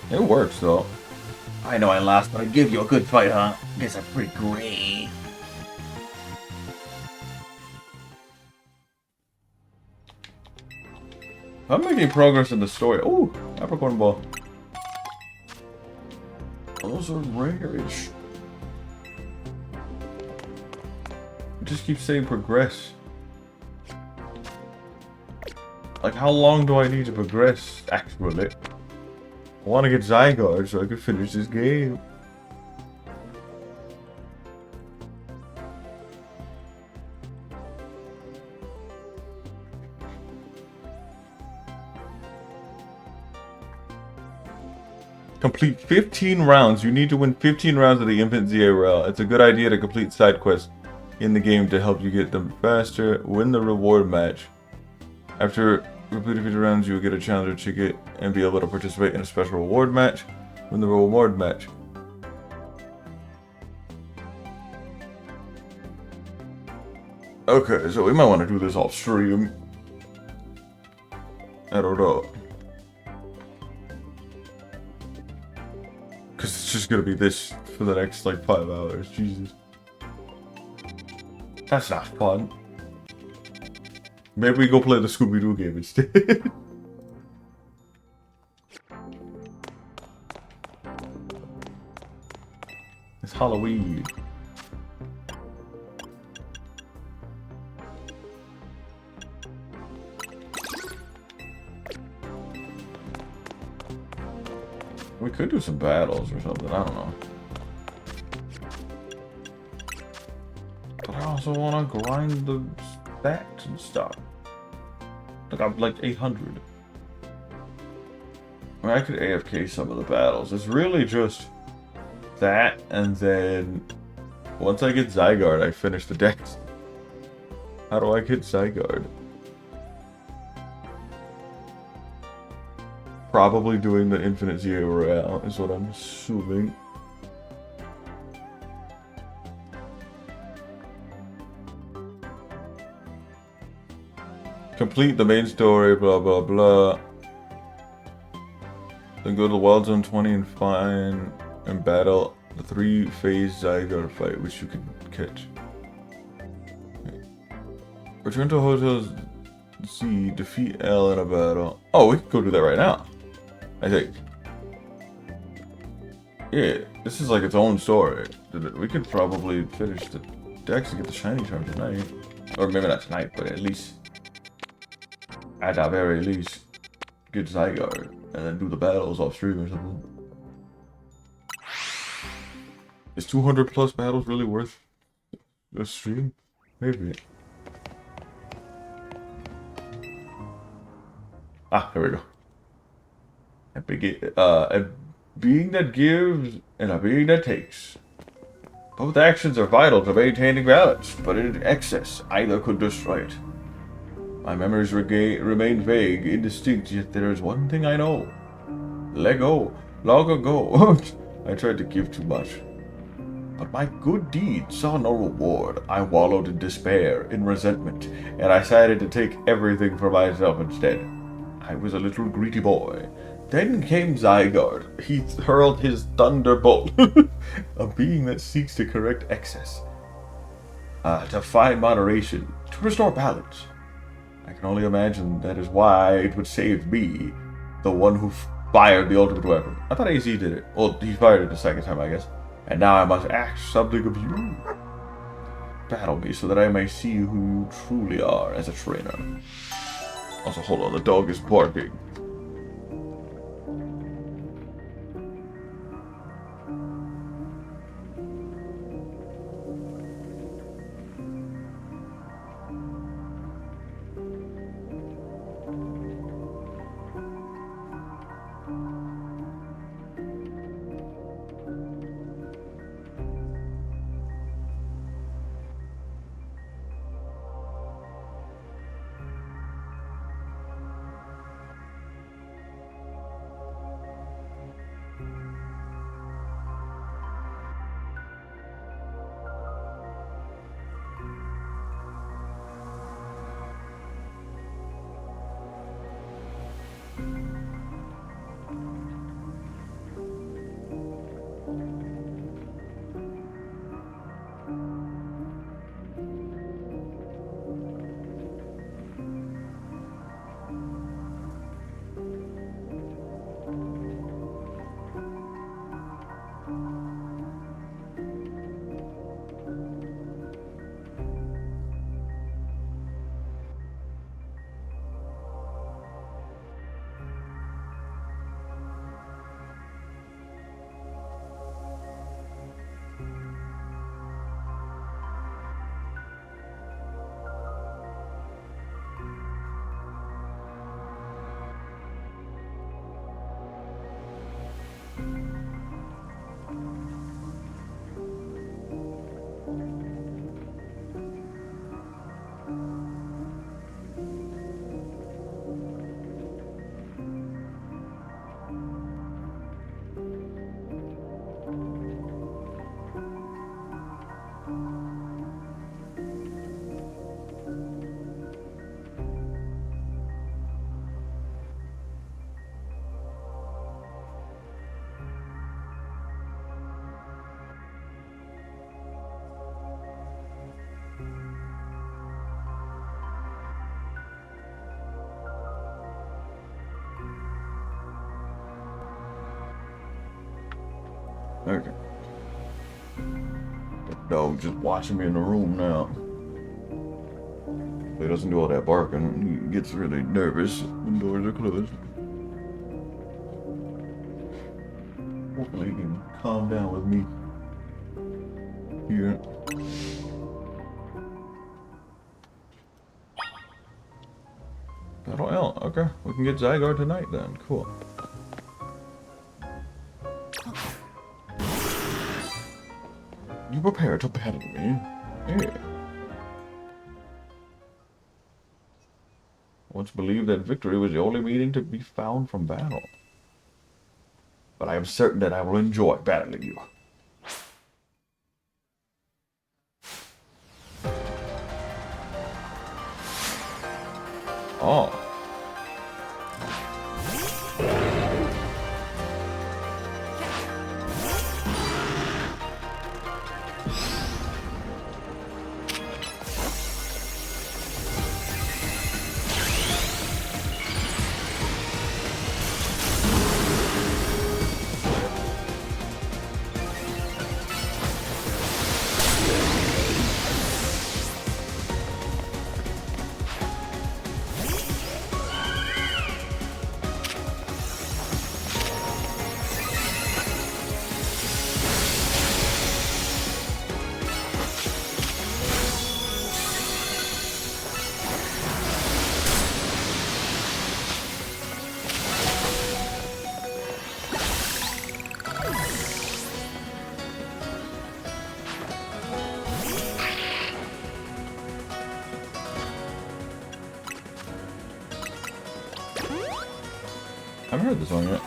It works though. I know I lost, but I give you a good fight, huh? Guess I'm pretty great. I'm making progress in the story. Oh, Capricorn Ball. Those are rare-ish. Just keep saying progress. Like, how long do I need to progress, actually? I want to get Zygarde so I can finish this game. Complete 15 rounds. You need to win 15 rounds of the Infinite ZRL. It's a good idea to complete side quests in the game to help you get them faster. Win the reward match. After completing 50 rounds, you will get a challenger ticket and be able to participate in a special reward match. Win the reward match. Okay, so we might want to do this off stream. I don't know. Because it's just going to be this for the next, like, 5 hours. Jesus. That's not fun. Maybe we go play the Scooby-Doo game instead. It's Halloween. We could do some battles or something, I don't know. But I also want to grind the stats and stuff. Like, I'm like 800. I mean, I could AFK some of the battles. It's really just that, and then once I get Zygarde, I finish the dex. How do I get Zygarde? Probably doing the Infinite ZRL is what I'm assuming. Complete the main story, blah blah blah. Then go to Wild Zone 20 and find and battle The 3-phase Zygarde fight, which you can catch. Return to Hotel Z, defeat L in a battle. Oh, we can go do that right now. I think. Yeah, this is like its own story. We could probably finish the dex and get the shiny charm tonight. Or maybe not tonight, but at least, at the very least, get Zygarde and then do the battles off stream or something. Is 200 plus battles really worth a stream? Maybe. Ah, here we go. A being that gives and a being that takes. Both actions are vital to maintaining balance, but in excess, either could destroy it. My memories remain vague, indistinct, yet there is one thing I know. Let go. Long ago, I tried to give too much. But my good deed saw no reward. I wallowed in despair, in resentment, and I decided to take everything for myself instead. I was a little greedy boy. Then came Zygarde. He hurled his thunderbolt, a being that seeks to correct excess, to find moderation, to restore balance. I can only imagine that is why it would save me, the one who fired the ultimate weapon. I thought AZ did it. Well, he fired it the second time, I guess. And now I must ask something of you. Battle me so that I may see who you truly are as a trainer. Also, hold on, the dog is barking. Okay. The dog just watching me in the room now. He doesn't do all that barking. He gets really nervous when doors are closed. Hopefully he can calm down with me here. Battle L. Okay, we can get Zygarde tonight then. Cool. You prepared to battle me? Yeah. Once believed that victory was the only meaning to be found from battle. But I am certain that I will enjoy battling you. Oh. I haven't heard this song yet.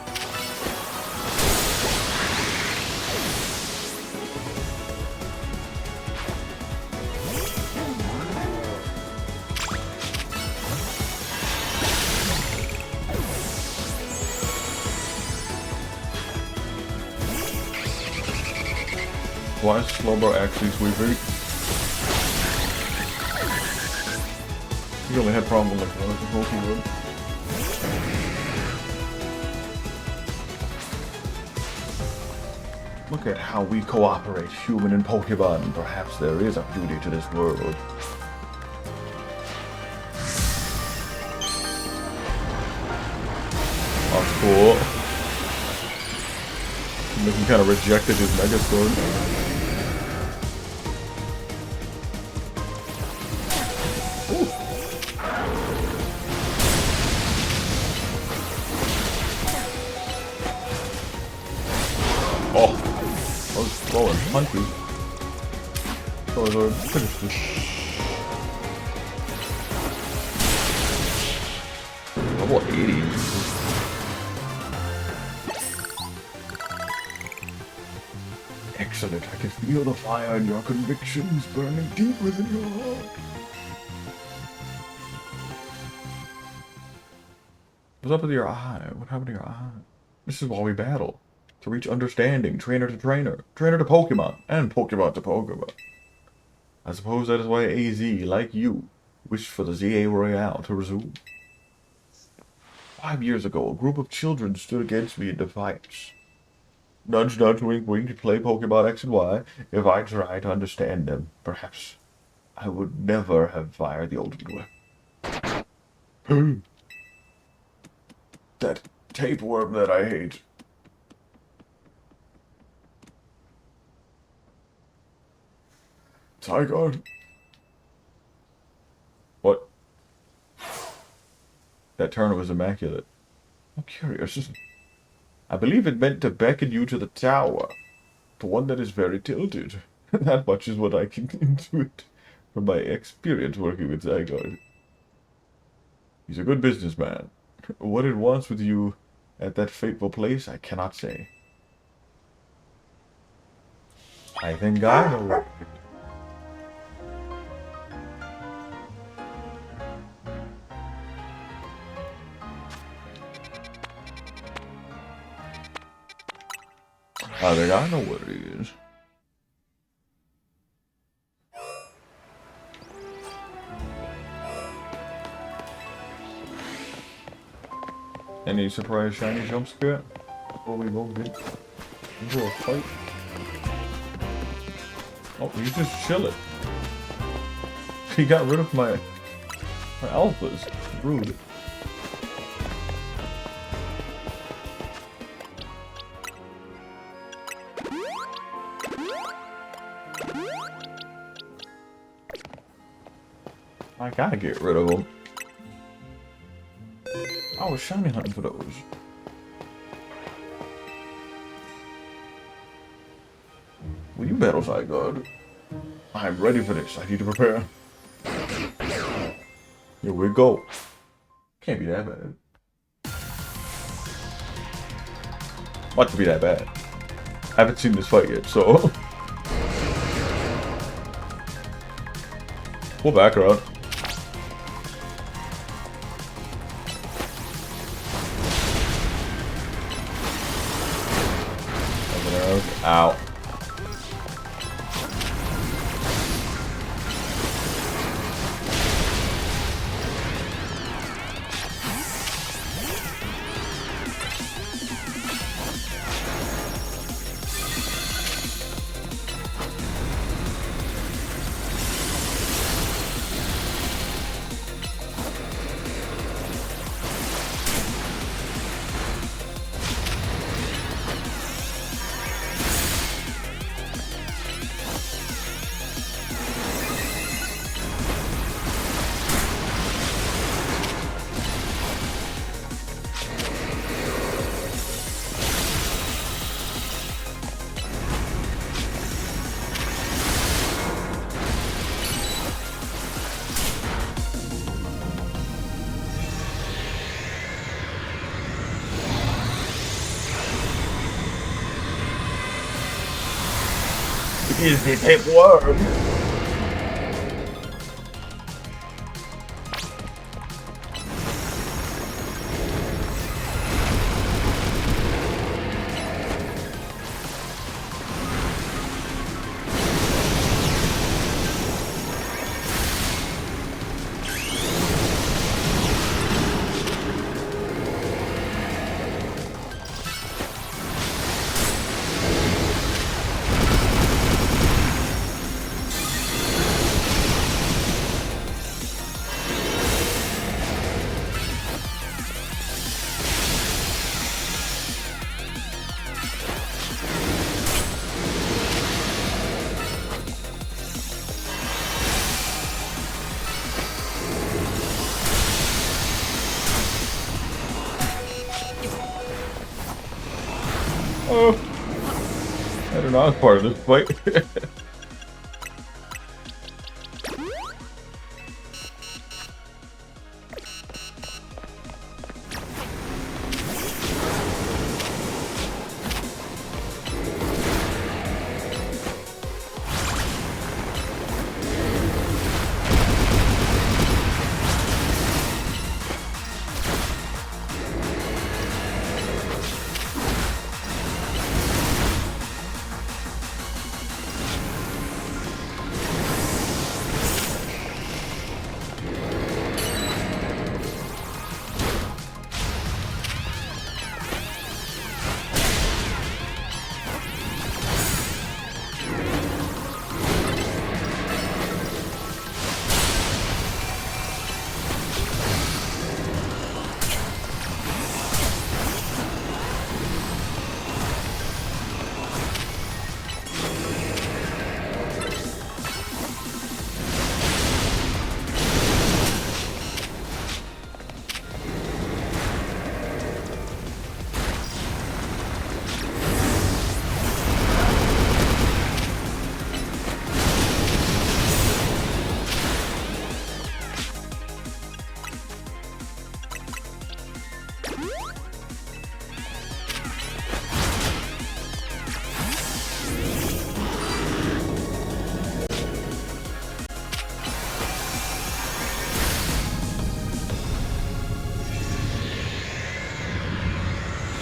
Why is Slowbro actually sweeping? You only had problems like one of the whole keyboard. Look at how we cooperate, human and Pokemon. Perhaps there is a beauty to this world. That's cool. He kind of rejected his Megazord. Oh, I was throwing punches. Charizard, finish this. Level 80. Excellent. I can feel the fire in your convictions burning deep within your heart. What's up with your eye? What happened to your eye? This is why we battle. To reach understanding, trainer to trainer, trainer to Pokemon, and Pokemon to Pokemon. I suppose that is why AZ, like you, wished for the ZA Royale to resume. 5 years ago, a group of children stood against me in defiance. Nudge, nudge, wink, wink, to play Pokemon X and Y. If I tried to understand them, perhaps I would never have fired the ultimate weapon. That tapeworm that I hate. Tiger. What? That turn was immaculate. I'm curious. I believe it meant to beckon you to the tower. The one that is very tilted. That much is what I can intuit from my experience working with Zygarde. He's a good businessman. What it wants with you at that fateful place, I cannot say. I think I know. I think I know what it is. Any surprise shiny jump scare before we go get into a fight? Oh, he's just chilling. He got rid of my alphas. Rude. I gotta get rid of them. I was shiny hunting for those. Will you battle Zygarde? I'm ready for this. I need to prepare. Here we go. Can't be that bad. What to be that bad? I haven't seen this fight yet, so. We'll back around. Ow. Is the tapeworm? Oh, I don't know. I was part of this fight.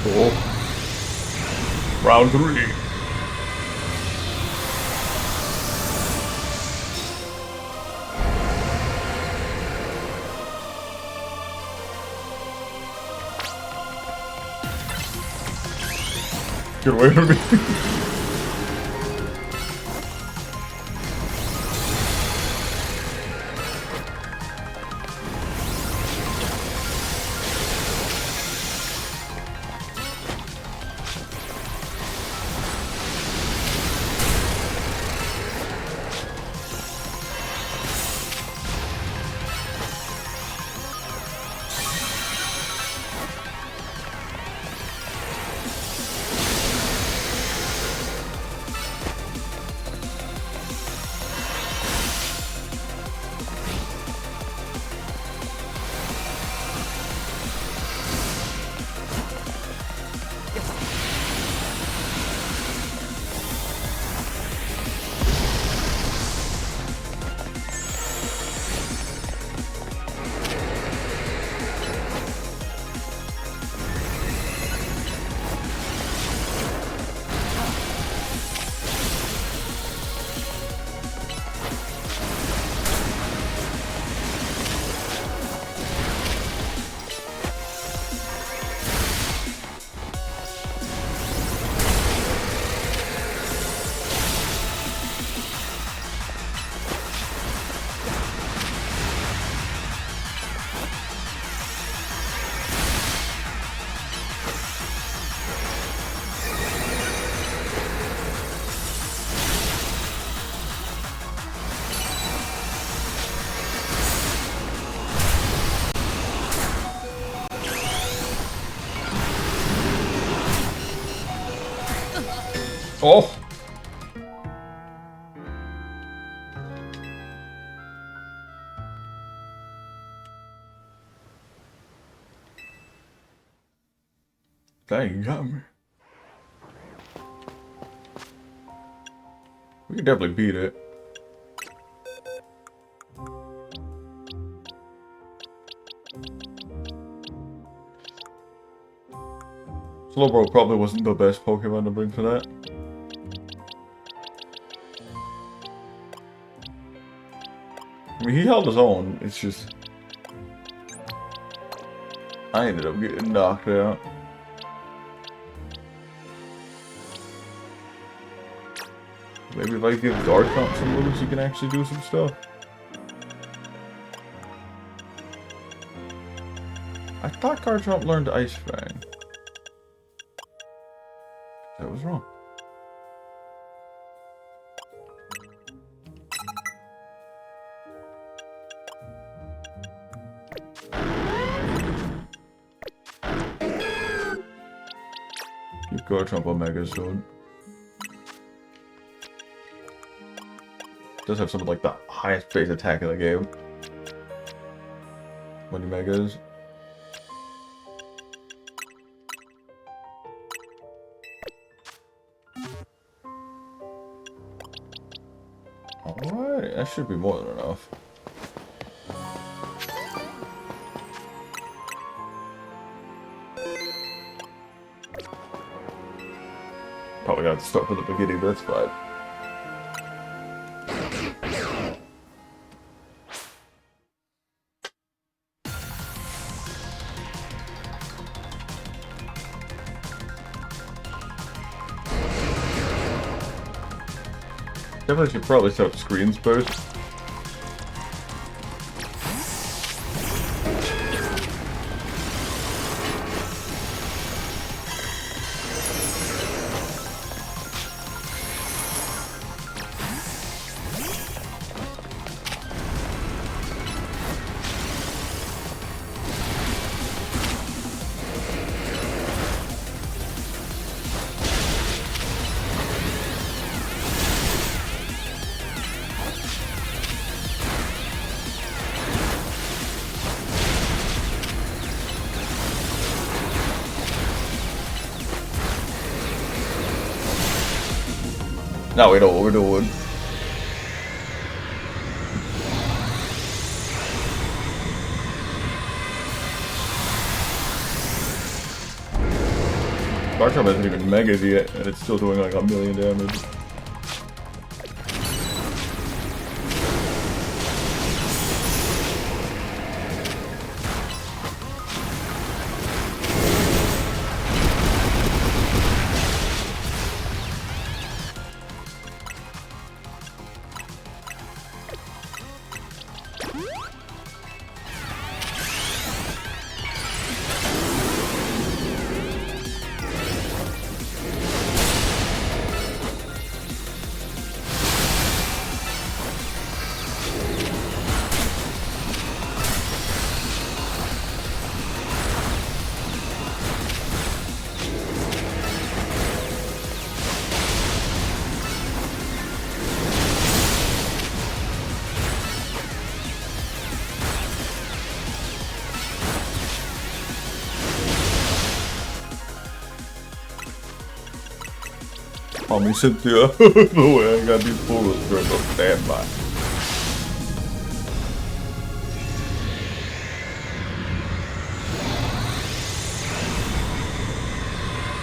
Cool. Round 3. Get away from me. Oh! Dang, you got me. We could definitely beat it. Slowbro probably wasn't the best Pokemon to bring for that. I mean, he held his own, it's just... I ended up getting knocked out. Maybe if I give Garchomp some moves, he can actually do some stuff. I thought Garchomp learned Ice Fang. That was wrong. Give Garchomp a Mega Sword. Does have some of like the highest base attack in the game. Money Megas. Alright, that should be more than enough. Probably got to start from the beginning, but that's fine. Definitely should probably set up screens first. Now we know what we're doing. Garchomp hasn't even megas yet, and it's still doing like 1,000,000 damage. Call me Cynthia. No way, I got these fools turned on standby.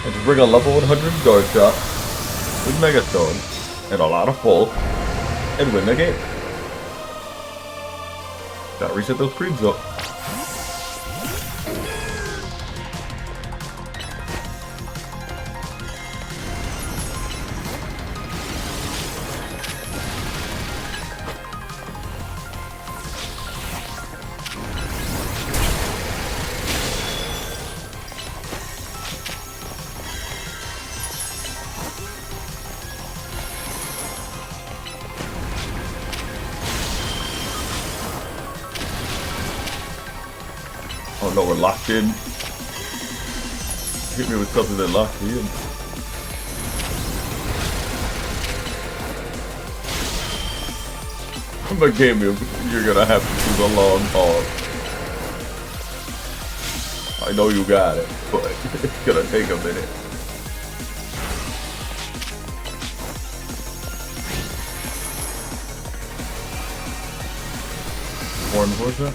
And to bring a level 100 Garchomp with Mega Stone and a lot of full and win the game. Gotta reset those screens up. Oh no, we're locked in. Hit me with something that locked me in. In the game, you're gonna have to do the long haul. I know you got it, but it's gonna take a minute. Corn Forza.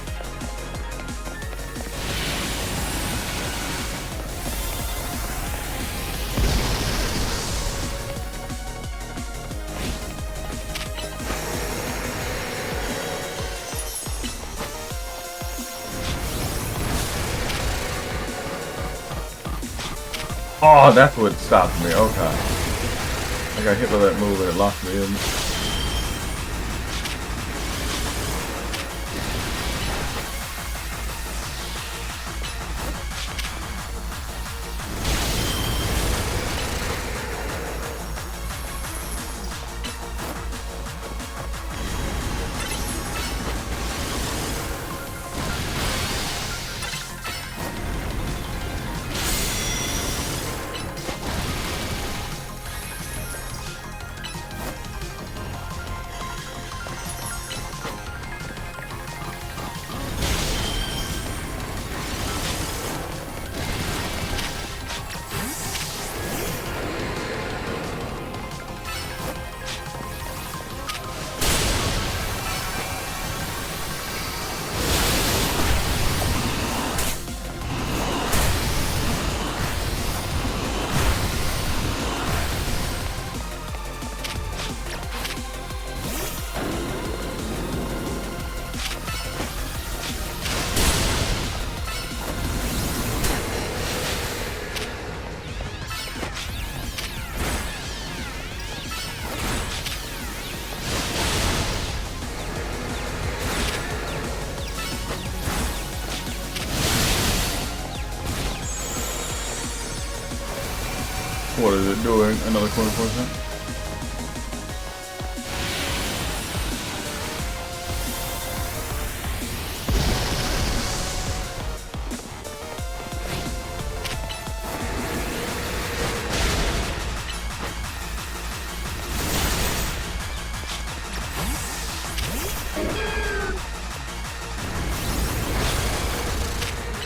Oh, that's what stopped me. Okay. I got hit by that move and it locked me in. What is it doing? Another corner force?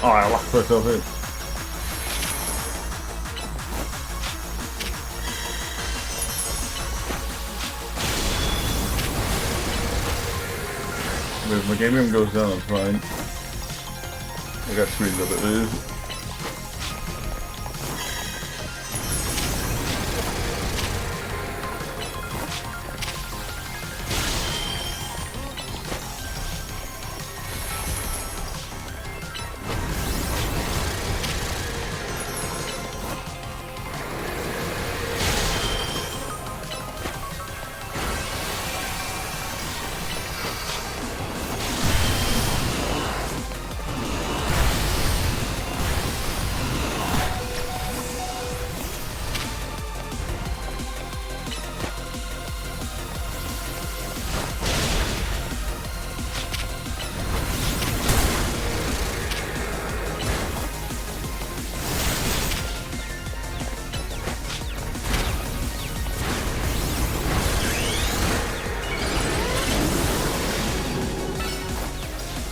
Oh, I locked myself in. If my game room goes down, I'm fine. I got screens of it.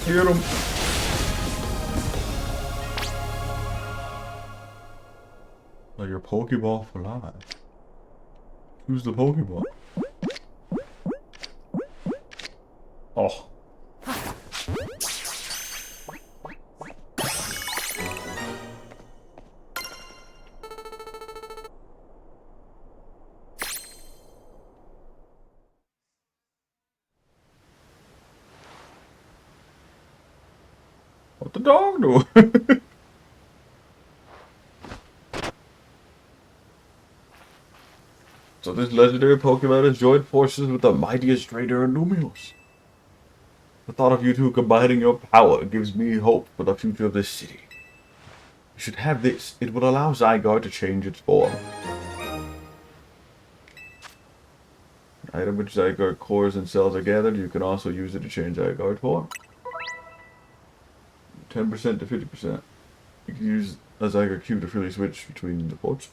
Get him. Like your Pokeball for life. Who's the Pokeball? Oh. What the dog do? So this legendary Pokemon has joined forces with the mightiest trainer in Numios. The thought of you two combining your power gives me hope for the future of this city. You should have this. It will allow Zygarde to change its form. An item which Zygarde cores and cells are gathered, you can also use it to change Zygarde form. 10% to 50%. You can use a Zygarde cube to freely switch between the ports.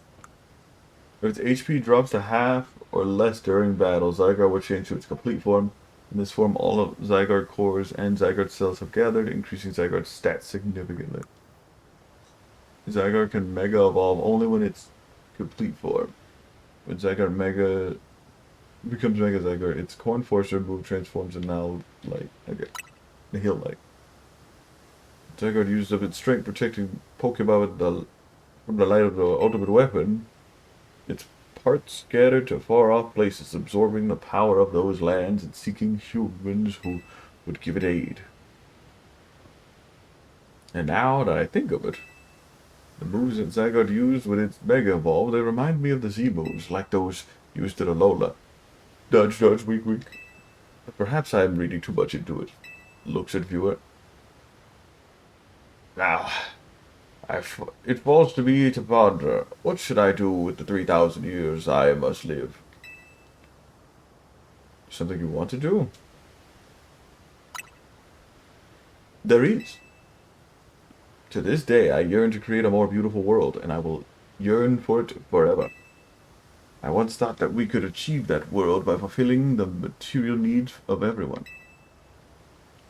If its HP drops to half or less during battle, Zygarde will change to its complete form. In this form, all of Zygarde cores and Zygarde cells have gathered, increasing Zygarde's stats significantly. Zygarde can Mega Evolve only when it's complete form. When Zygarde Mega becomes Mega Zygarde, its Corn Forcer move transforms and now, like, okay. the hill like. Zygarde used up its strength protecting Pokemon from the light of the ultimate weapon. Its parts scattered to far-off places, absorbing the power of those lands and seeking humans who would give it aid. And now that I think of it, the moves that Zygarde used with its Mega Evolve, they remind me of the Z moves, like those used in Alola. Dodge, dodge, weak, weak. But perhaps I am reading too much into it. Looks at viewer. Now, it falls to me to ponder, what should I do with the 3,000 years I must live? Something you want to do? There is. To this day, I yearn to create a more beautiful world, and I will yearn for it forever. I once thought that we could achieve that world by fulfilling the material needs of everyone.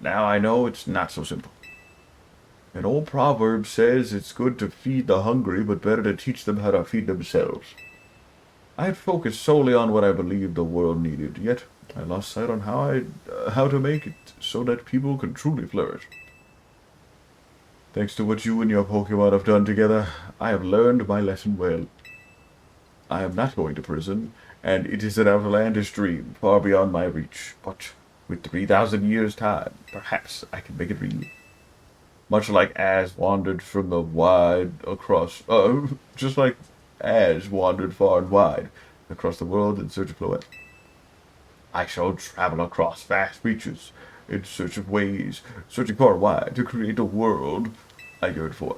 Now I know it's not so simple. An old proverb says it's good to feed the hungry, but better to teach them how to feed themselves. I had focused solely on what I believed the world needed, yet I lost sight on how to make it so that people can truly flourish. Thanks to what you and your Pokemon have done together, I have learned my lesson well. I am not going to prison, and it is an outlandish dream, far beyond my reach, but with 3,000 years' time, perhaps I can make it real. Much like As wandered from the wide across, just like As wandered far and wide across the world in search of Floette. I shall travel across vast reaches in search of ways, searching far and wide to create a world I yearn for.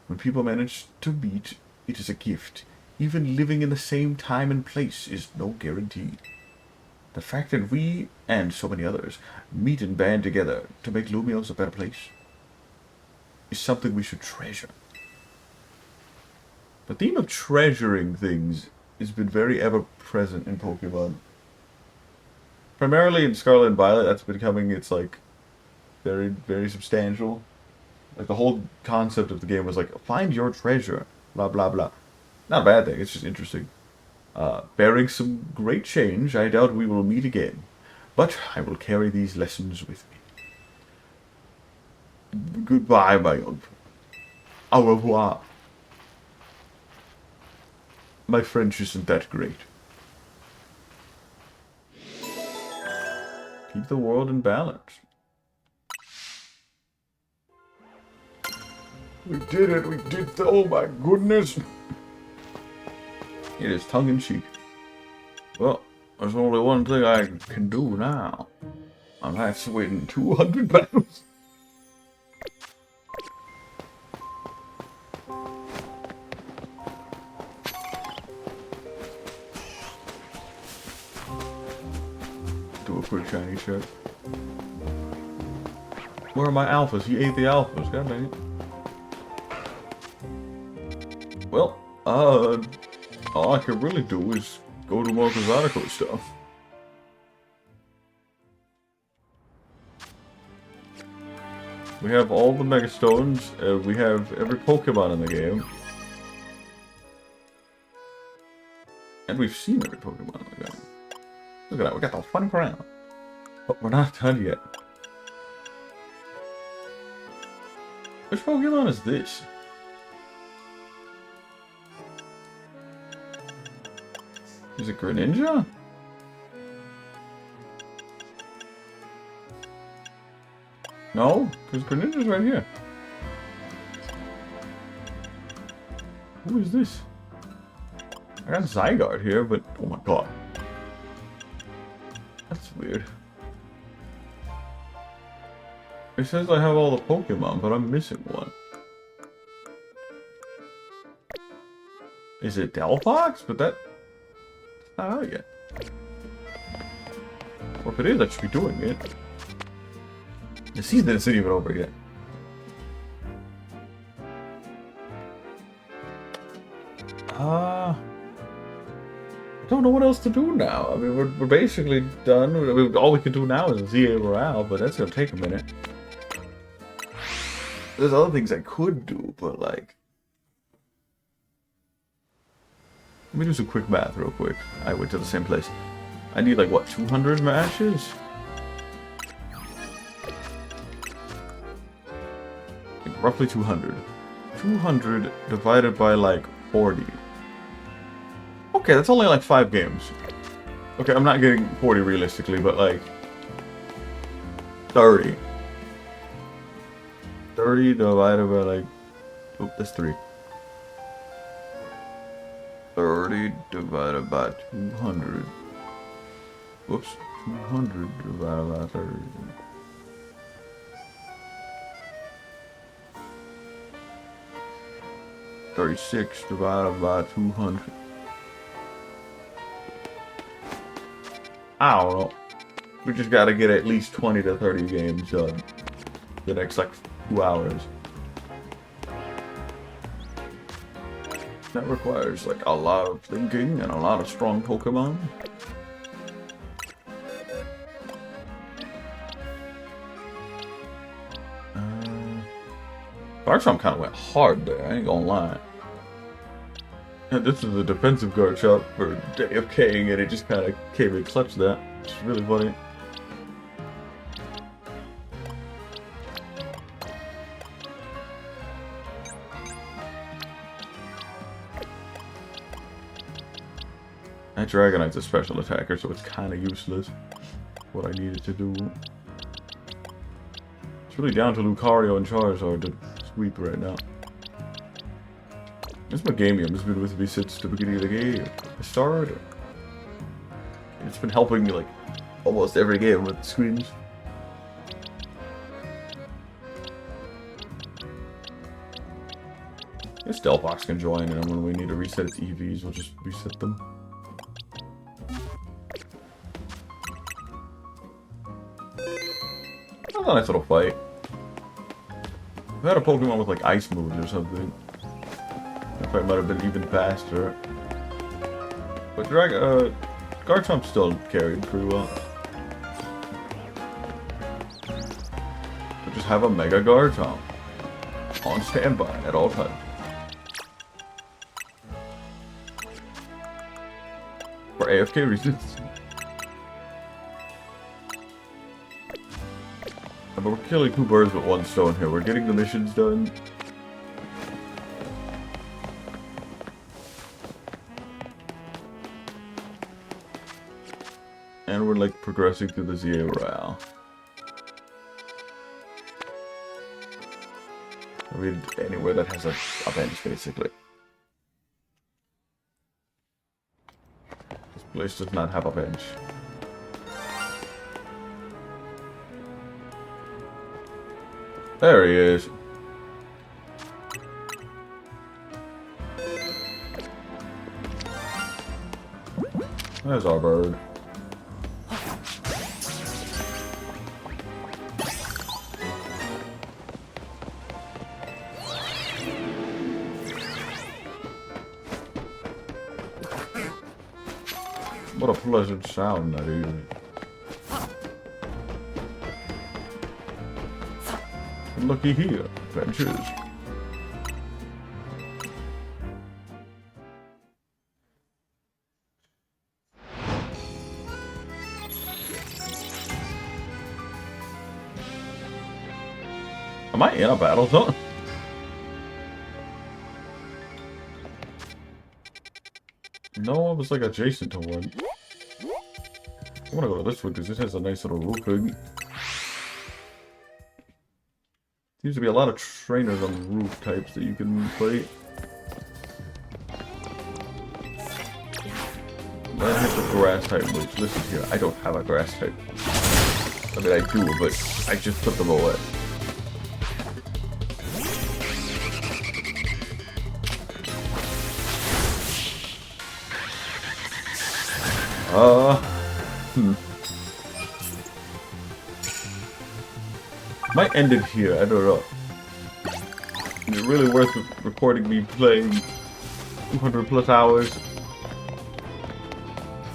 When people manage to meet, it is a gift. Even living in the same time and place is no guarantee. The fact that we, and so many others, meet and band together to make Lumios a better place is something we should treasure. The theme of treasuring things has been very ever-present in Pokemon. Primarily in Scarlet and Violet, that's becoming, it's like, very, very substantial. Like, the whole concept of the game was like, find your treasure, blah, blah, blah. Not a bad thing, it's just interesting. Bearing some great change, I doubt we will meet again. But I will carry these lessons with me. Goodbye, my old friend. Au revoir. My French isn't that great. Keep the world in balance. We did it, we did it, oh my goodness. It is tongue-in-cheek. Well, there's only one thing I can do now. And that's win 200 battles. Do a quick shiny check. Where are my alphas? He ate the alphas, god dang it. Well, all I can really do is go to more Kazarico stuff. We have all the Mega Stones, we have every Pokemon in the game. And we've seen every Pokemon in the game. Look at that, we got the fun crown. But we're not done yet. Which Pokemon is this? Is it Greninja? No, because Greninja's right here. Who is this? I got Zygarde here, but oh my god. That's weird. It says I have all the Pokemon, but I'm missing one. Is it Delphox? But that's not out yet. Or if it is, I should be doing it. The season isn't even over yet. I don't know what else to do now. I mean, we're basically done. I mean, all we can do now is ZA morale, but that's gonna take a minute. There's other things I could do, but like... Let me do some quick math real quick. I went to the same place. I need like, what, 200 matches? roughly 200. 200 divided by like 40. Okay, that's only like 5 games. Okay, I'm not getting 40 realistically, but like 30. 30 divided by like, oop, that's 3. 30 divided by 200. Whoops, 200 divided by 30. 36 divided by 200. I don't know. We just gotta get at least 20 to 30 games done the next like 2 hours. That requires like a lot of thinking and a lot of strong Pokemon. Garchomp kind of went hard there, I ain't gonna lie. And this is a defensive Garchomp for AFKing and it just kind of came and clutched that. It's really funny. That Dragonite's a special attacker, so it's kind of useless. What I needed to do. It's really down to Lucario and Charizard to sweep right now. This Megamium has been with me since the beginning of the game. I started. It's been helping me like almost every game with screens. This Delphox can join, and when we need to reset its EVs, we'll just reset them. That was a nice little fight. If I had a Pokemon with like ice moves or something, that fight might have been even faster. But Garchomp still carried pretty well. But just have a Mega Garchomp on standby at all times. For AFK reasons. But we're killing 2 birds with 1 stone here. We're getting the missions done. And we're like progressing through the ZA Royale. I mean, anywhere that has a bench, basically. This place does not have a bench. There he is. There's our bird. What a pleasant sound that is. Looky here, benches. Am I in a battle zone? No, I was like adjacent to one. I wanna go to this one because this has a nice little roofing. Seems to be a lot of trainers on the roof types that you can play. Then hit the grass type moves. Listen here, I don't have a grass type. I mean, I do, but I just put them away. Might end it here, I don't know. Is it really worth recording me playing 200 plus hours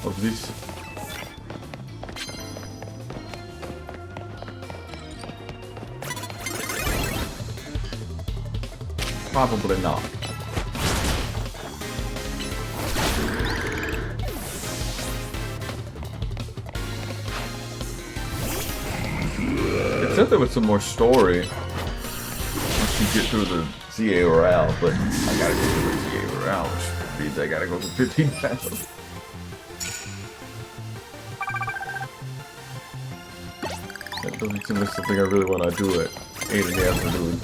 of this? Probably not. It said there was some more story. Let's to get through the ZA Royale, but I gotta go through the ZA Royale, which means I gotta go through 15 battles. That doesn't seem like something I really want to do at 8 in the afternoon.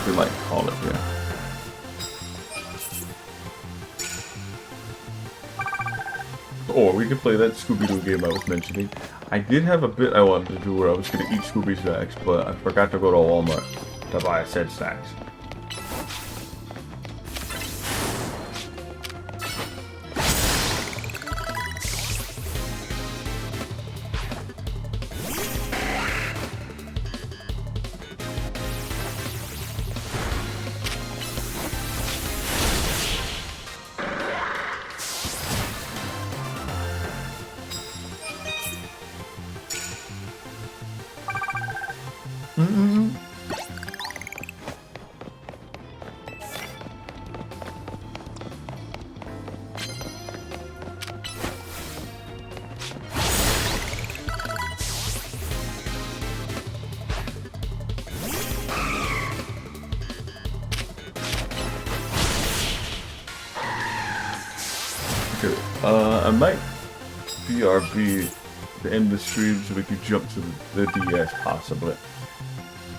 We might call it, yeah. Or we could play that Scooby-Doo game I was mentioning. I did have a bit I wanted to do where I was going to eat Scooby snacks, but I forgot to go to Walmart to buy said snacks. I might BRB to end the stream so we can jump to the DS possibly.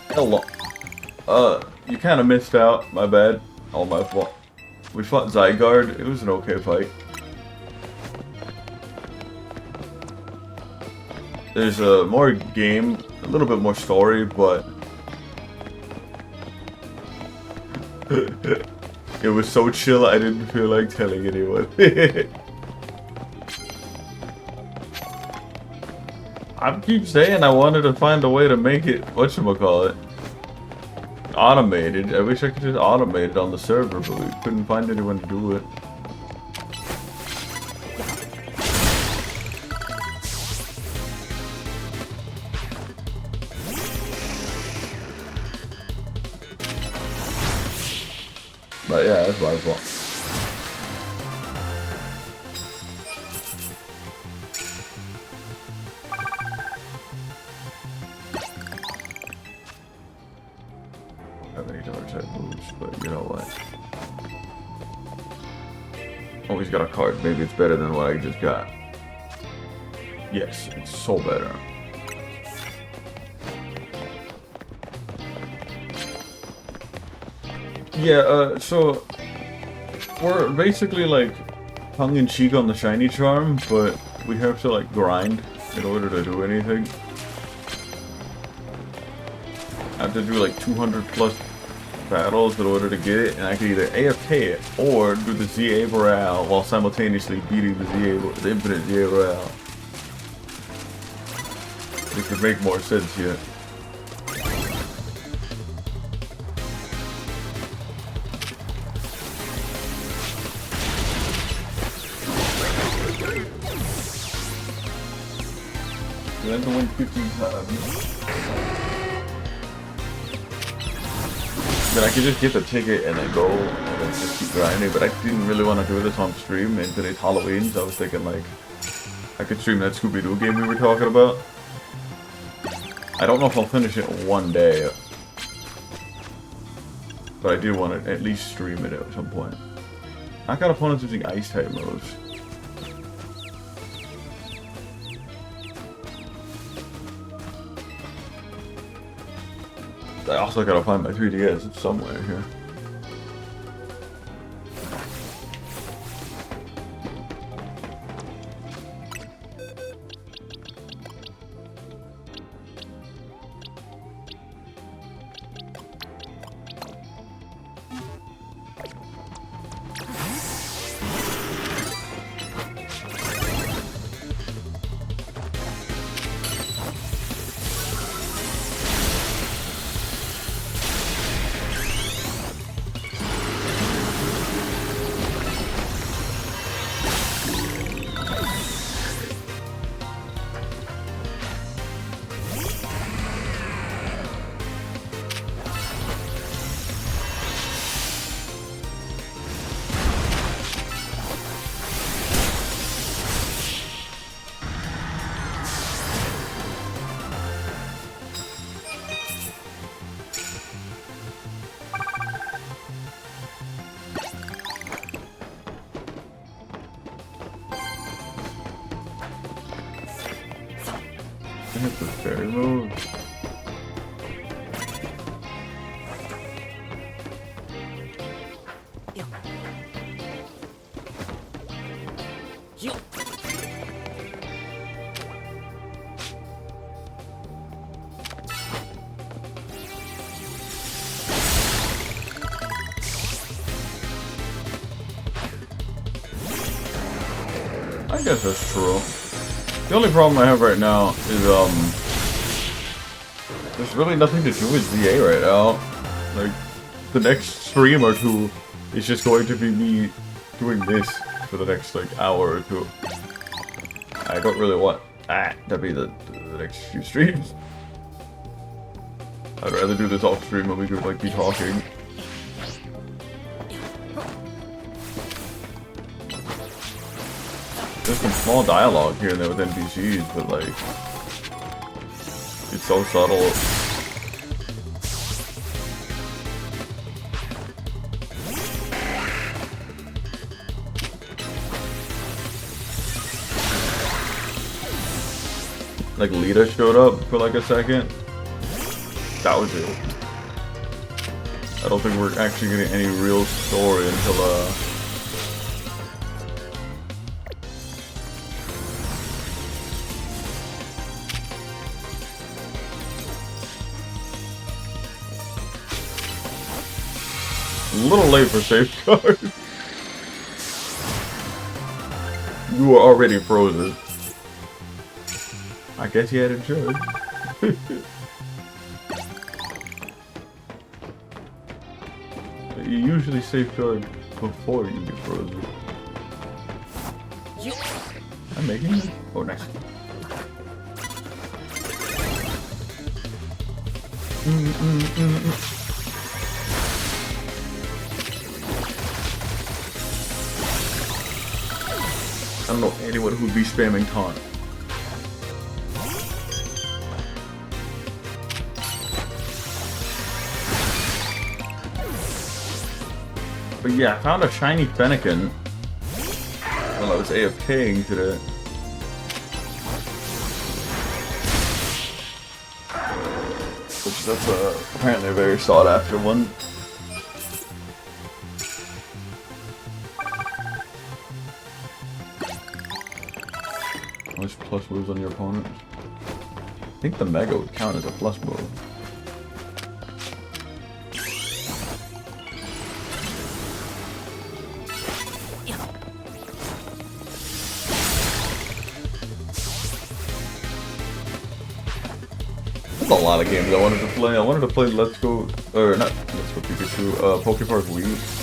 Hello. You kind of missed out. My bad. All my fault. We fought Zygarde. It was an okay fight. There's a more game, a little bit more story, but it was so chill I didn't feel like telling anyone. I keep saying I wanted to find a way to make it, whatchamacallit, automated. I wish I could just automate it on the server, but we couldn't find anyone to do it. But yeah, that's my fault. I have any dark type moves, but you know what? Oh, he's got a card. Maybe it's better than what I just got. Yes, it's so better. Yeah, so we're basically like tongue-in-cheek on the shiny charm, but we have to like grind in order to do anything. I have to do like 200 plus battles in order to get it, and I can either AFK it or do the ZA Royale while simultaneously beating the infinite ZA Royale. It could make more sense here. You have to win 15 times. Then I could just get the ticket and then go and then just keep grinding, but I didn't really want to do this on stream, and today's Halloween, so I was thinking like I could stream that Scooby-Doo game we were talking about. I don't know if I'll finish it in one day, but I do want to at least stream it at some point. I got opponents using ice type moves. I also gotta find my 3DS, it's somewhere here. I hit the fairy move. I guess that's true. The only problem I have right now is, there's really nothing to do with ZA right now. Like, the next stream or two is just going to be me doing this for the next, like, hour or two. I don't really want that to be the next few streams. I'd rather do this off stream when we could, like, be talking. There's some small dialogue here and there with NPCs, but like, it's so subtle. Like Lita showed up for like a second. That was it. I don't think we're actually getting any real story until a little late for safeguard. You were already frozen. I guess you had a choice. You usually safeguard before you get frozen. I'm making it? Oh, nice. I don't know anyone who'd be spamming taunt. But yeah, I found a shiny Fennekin while I was AFKing today. Which that's apparently a very sought after one. Which plus moves on your opponent? I think the Mega would count as a plus move. There's a lot of games I wanted to play. I wanted to play Let's Go, or not Let's Go Pikachu, Pokepark Wii.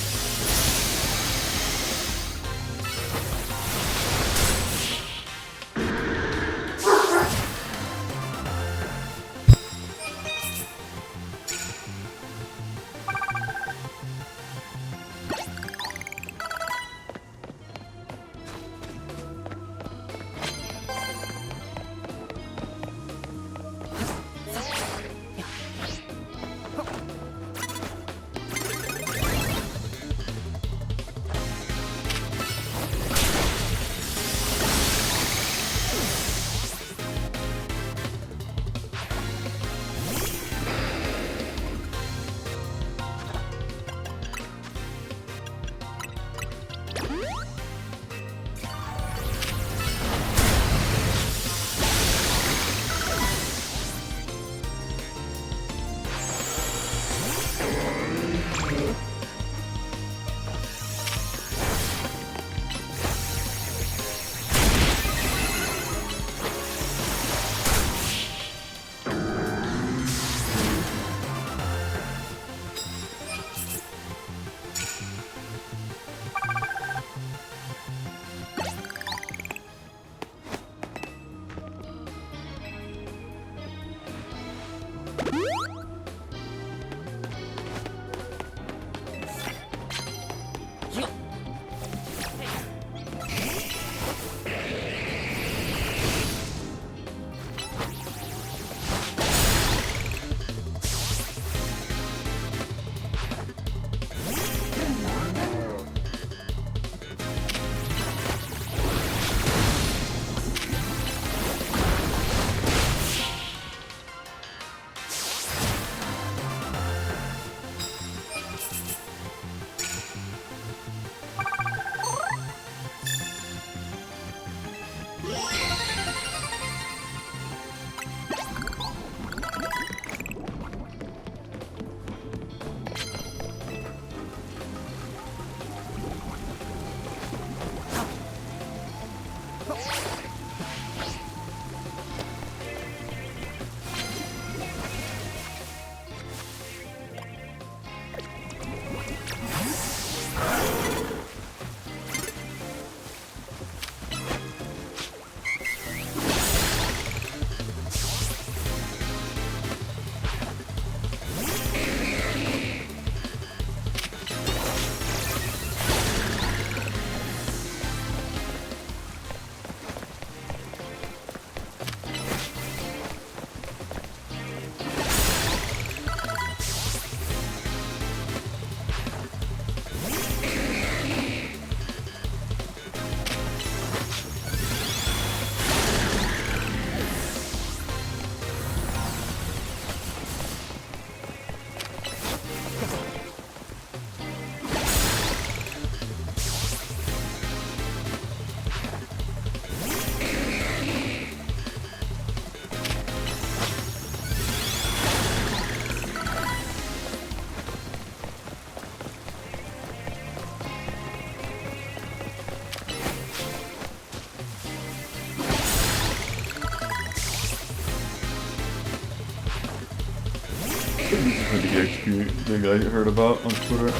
For the XP thing I heard about on Twitter.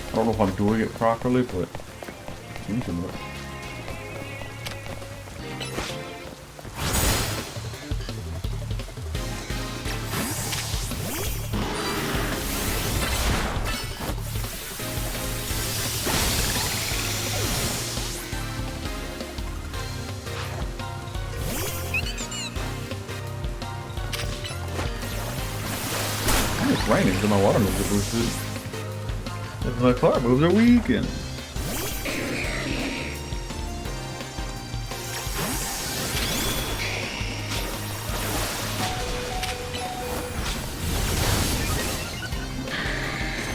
I don't know if I'm doing it properly, but it's using it. It's raining, so my water moves are boosted. If my car moves are weakened.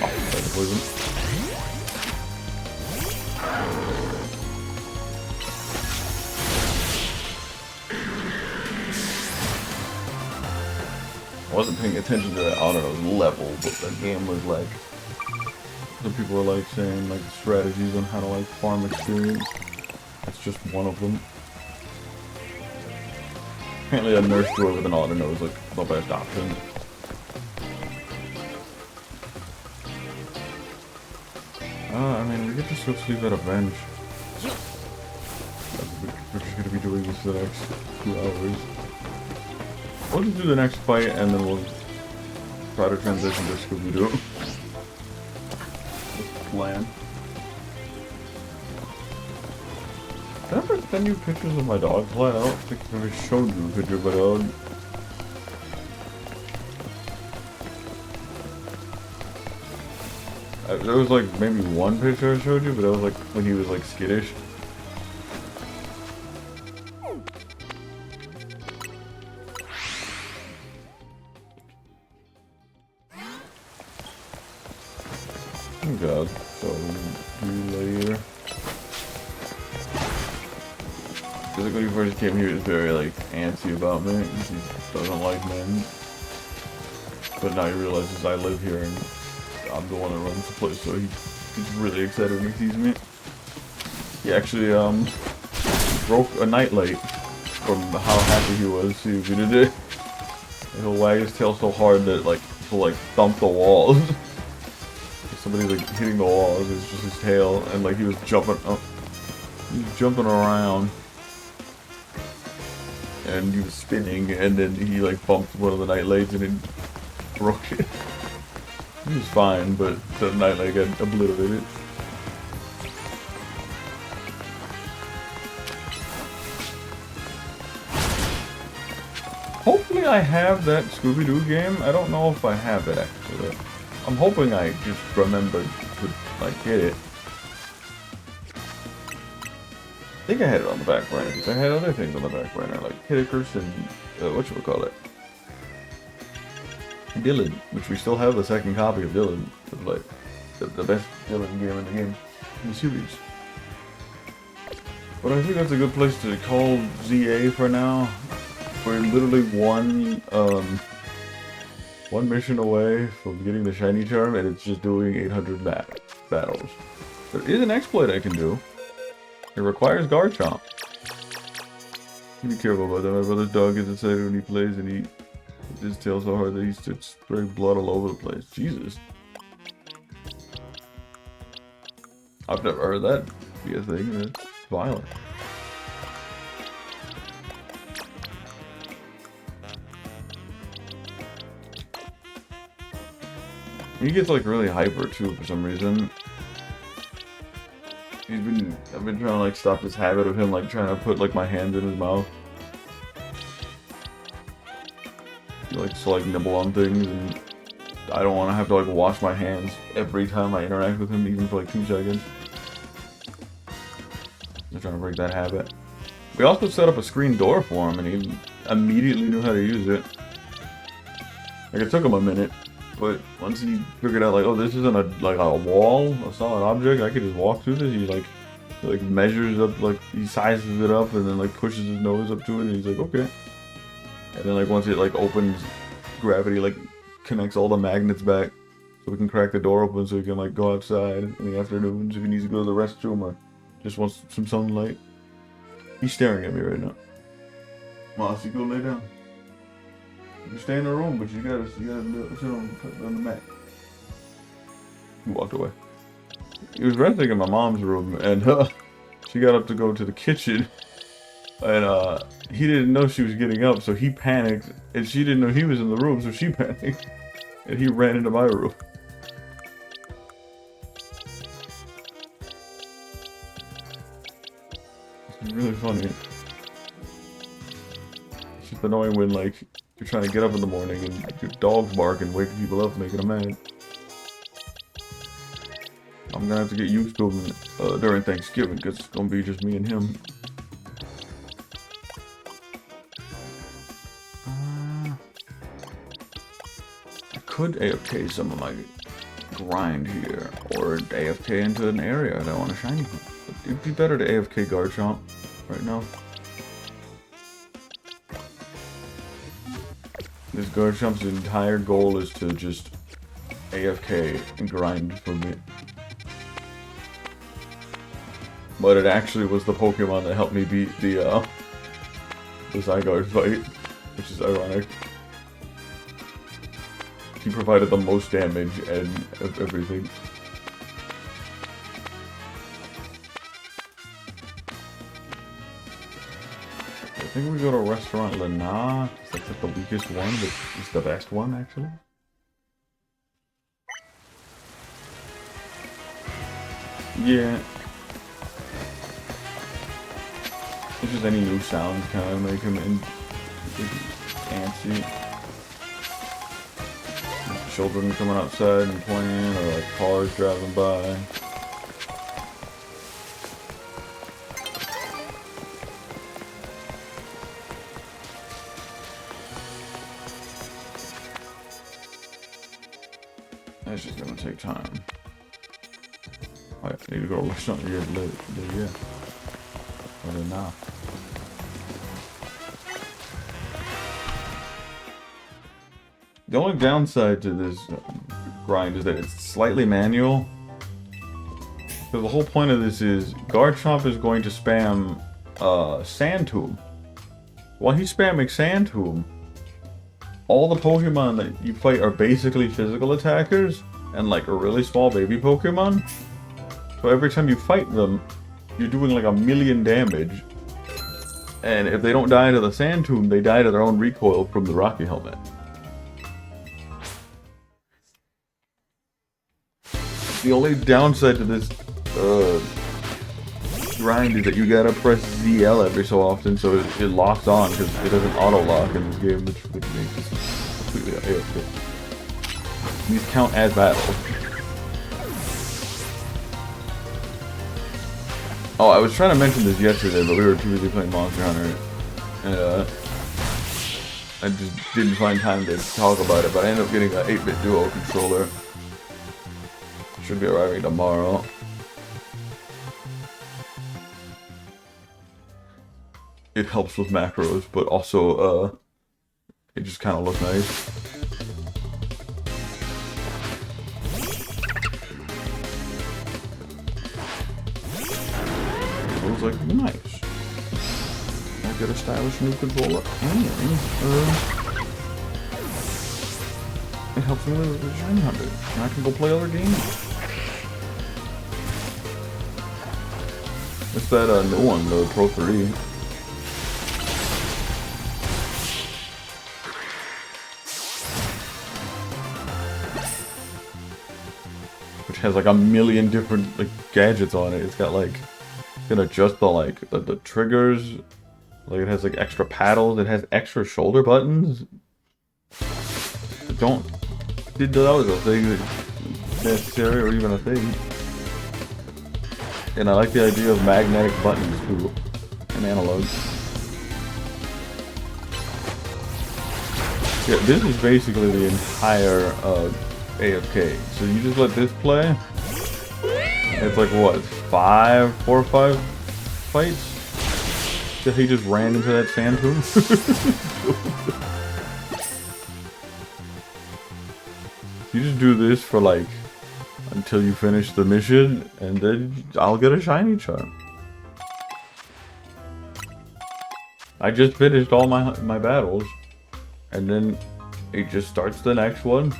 Oh, that's poison. I wasn't paying attention to that Auto's level, but the game was like... Some people were like saying like strategies on how to like farm experience. That's just one of them. Apparently a nurse droid with an auto is like the best option. I mean, we get to still sleep at a bench. We're just gonna be doing this for the next 2 hours. We'll just do the next fight and then we'll try to transition to Scooby-Doo. Plan. Did I ever send you pictures of my dog play? I don't think I've ever shown you a picture of my dog. There was like maybe one picture I showed you, but that was like when he was like skittish. Oh god, so later. Because like when he first came here, he was very like antsy about me. He doesn't like men. But now he realizes I live here and I'm the one that runs the place, so he's really excited when he sees me. He actually broke a nightlight from how happy he was to see me today. And he'll wag his tail so hard that like he'll like thump the walls. Somebody like hitting the walls. It's just his tail, and like he was jumping up, he was jumping around, and he was spinning, and then he like bumped one of the nightlights and it broke it. He was fine, but the nightlight got obliterated. Hopefully I have that Scooby-Doo game. I don't know if I have it actually. I'm hoping I just remembered to like get it. I think I had it on the back burner because I had other things on the back burner like Hitterkers and whatchamacallit. Dylan, which we still have the second copy of Dylan. It's like the best Dylan game in the series. But I think that's a good place to call ZA for now. We're literally one mission away from getting the shiny charm, and it's just doing 800 battles. There is an exploit I can do. It requires Garchomp. Be careful about that. My brother's dog gets excited when he plays, and he hits his tail so hard that he starts spraying blood all over the place. Jesus. I've never heard that be a thing. It's violent. He gets like really hyper too for some reason. I've been trying to like stop this habit of him like trying to put like my hands in his mouth. He likes to like nibble on things, and I don't want to have to like wash my hands every time I interact with him, even for like 2 seconds. I'm trying to break that habit. We also set up a screen door for him, and he immediately knew how to use it. Like it took him a minute. But once he figured out, like, oh, this isn't like a wall, a solid object, I could just walk through this. He like measures up, like he sizes it up, and then like pushes his nose up to it, and he's like, okay. And then like once it like opens, gravity like connects all the magnets back, so we can crack the door open, so he can like go outside in the afternoons if he needs to go to the restroom or just wants some sunlight. He's staring at me right now. Mossy, go lay down. You stay in the room, but you gotta sit on the mat. He walked away. He was resting in my mom's room, and she got up to go to the kitchen, and he didn't know she was getting up, so he panicked, and she didn't know he was in the room, so she panicked, and he ran into my room. It's really funny. It's just annoying when, like, you're trying to get up in the morning and your dog's barking, waking people up, making them mad. I'm gonna have to get used to him during Thanksgiving, because it's gonna be just me and him. I could AFK some of my grind here, or AFK into an area that I want to shiny hunt. It'd be better to AFK guard chomp right now. This guard chomp's entire goal is to just AFK and grind for me. But it actually was the Pokemon that helped me beat the Zygarde fight, which is ironic. He provided the most damage and everything. I think we go to Restaurant Lena. That's like the weakest one, but it's the best one, actually. Yeah. It's just any new sounds kind of make him antsy. Like children coming outside and playing, or like cars driving by. That's just gonna take time. I need to go to restaurant here, yeah. Or not. The only downside to this grind is that it's slightly manual. So the whole point of this is Garchomp is going to spam Sand Tomb. While he's spamming Sand Tomb, all the Pokemon that you fight are basically physical attackers and like a really small baby Pokemon. So every time you fight them, you're doing like 1,000,000 damage. And if they don't die to the Sand Tomb, they die to their own recoil from the Rocky Helmet. The only downside to this grind is that you gotta press ZL every so often so it locks on, because it doesn't auto-lock in this game, which makes it completely AFK. These count as battles. Oh, I was trying to mention this yesterday, but we were too busy playing Monster Hunter, and I just didn't find time to talk about it, but I ended up getting an 8-bit Duo controller. Should be arriving tomorrow. It helps with macros, but also, it just kind of looks nice. I was like, nice. I get a stylish new controller. It helps me with the Shiny Hunter, and I can go play other games. It's that new one, the Pro 3. Which has like 1,000,000 different like gadgets on it. It's got like, you can adjust the triggers. Like it has like extra paddles. It has extra shoulder buttons. Did that was a thing that's necessary or even a thing. And I like the idea of magnetic buttons too, and analog. Yeah, this is basically the entire AFK. So you just let this play. It's like what, 4 or 5 fights? So he just ran into that Sand Tomb. You just do this for like until you finish the mission, and then I'll get a shiny charm. I just finished all my battles, and then it just starts the next one.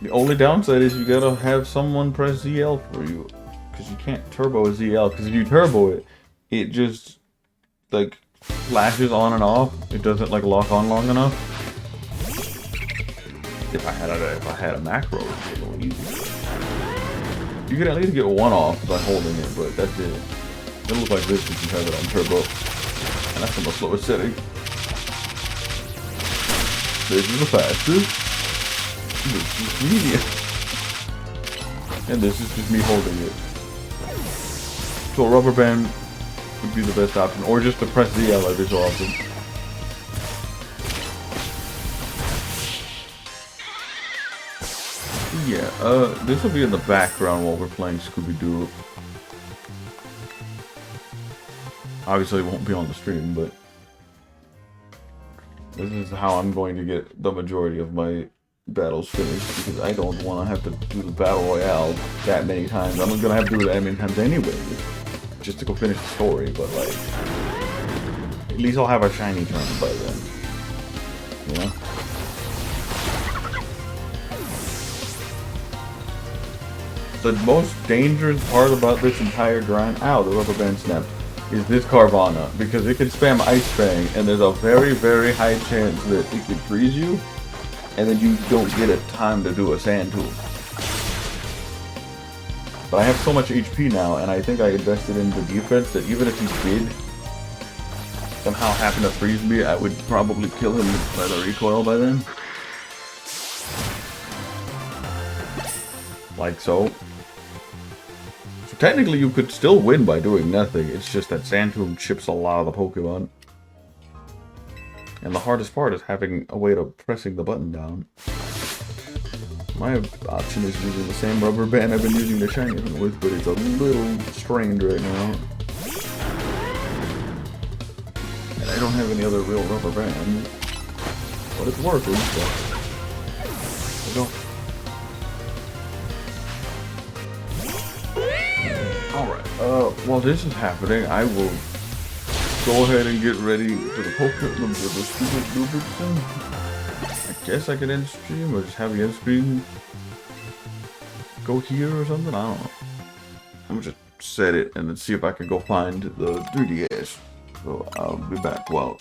The only downside is you gotta have someone press ZL for you. Because you can't turbo a ZL. Because if you turbo it, it just, like, flashes on and off. It doesn't, like, lock on long enough. If I had a macro, it would be a little easier. You could at least get one off by holding it, but that's it. It'll look like this if you have it on turbo. And that's on the slowest setting. This is the fastest. This is medium. And this is just me holding it. So a rubber band would be the best option. Or just to press ZL every so often. Yeah, this will be in the background while we're playing Scooby-Doo. Obviously it won't be on the stream, but this is how I'm going to get the majority of my battles finished, because I don't want to have to do the battle royale that many times. I'm gonna have to do it that many times anyway, just to go finish the story, but like, at least I'll have a shiny turn by then, you know? The most dangerous part about this entire grind, ow, the rubber band snapped, is this Carvana, because it can spam Ice Fang, and there's a very, very high chance that it could freeze you, and then you don't get a time to do a Sand Tomb. But I have so much HP now, and I think I invested in the defense that even if he did somehow happen to freeze me, I would probably kill him by the recoil by then. Like so. So technically you could still win by doing nothing, it's just that Sand Tomb chips a lot of the Pokemon. And the hardest part is having a way of pressing the button down. My option is using the same rubber band I've been using the shiny one with, but it's a little strained right now. And I don't have any other real rubber band. But it's working, so... There we go. Alright, while this is happening, I will go ahead and get ready for the Pokemon for the stupid Lubertson. I guess I could end stream, or just have the end screen go here or something, I don't know. I'm gonna just set it and then see if I can go find the 3DS. So I'll be back, well...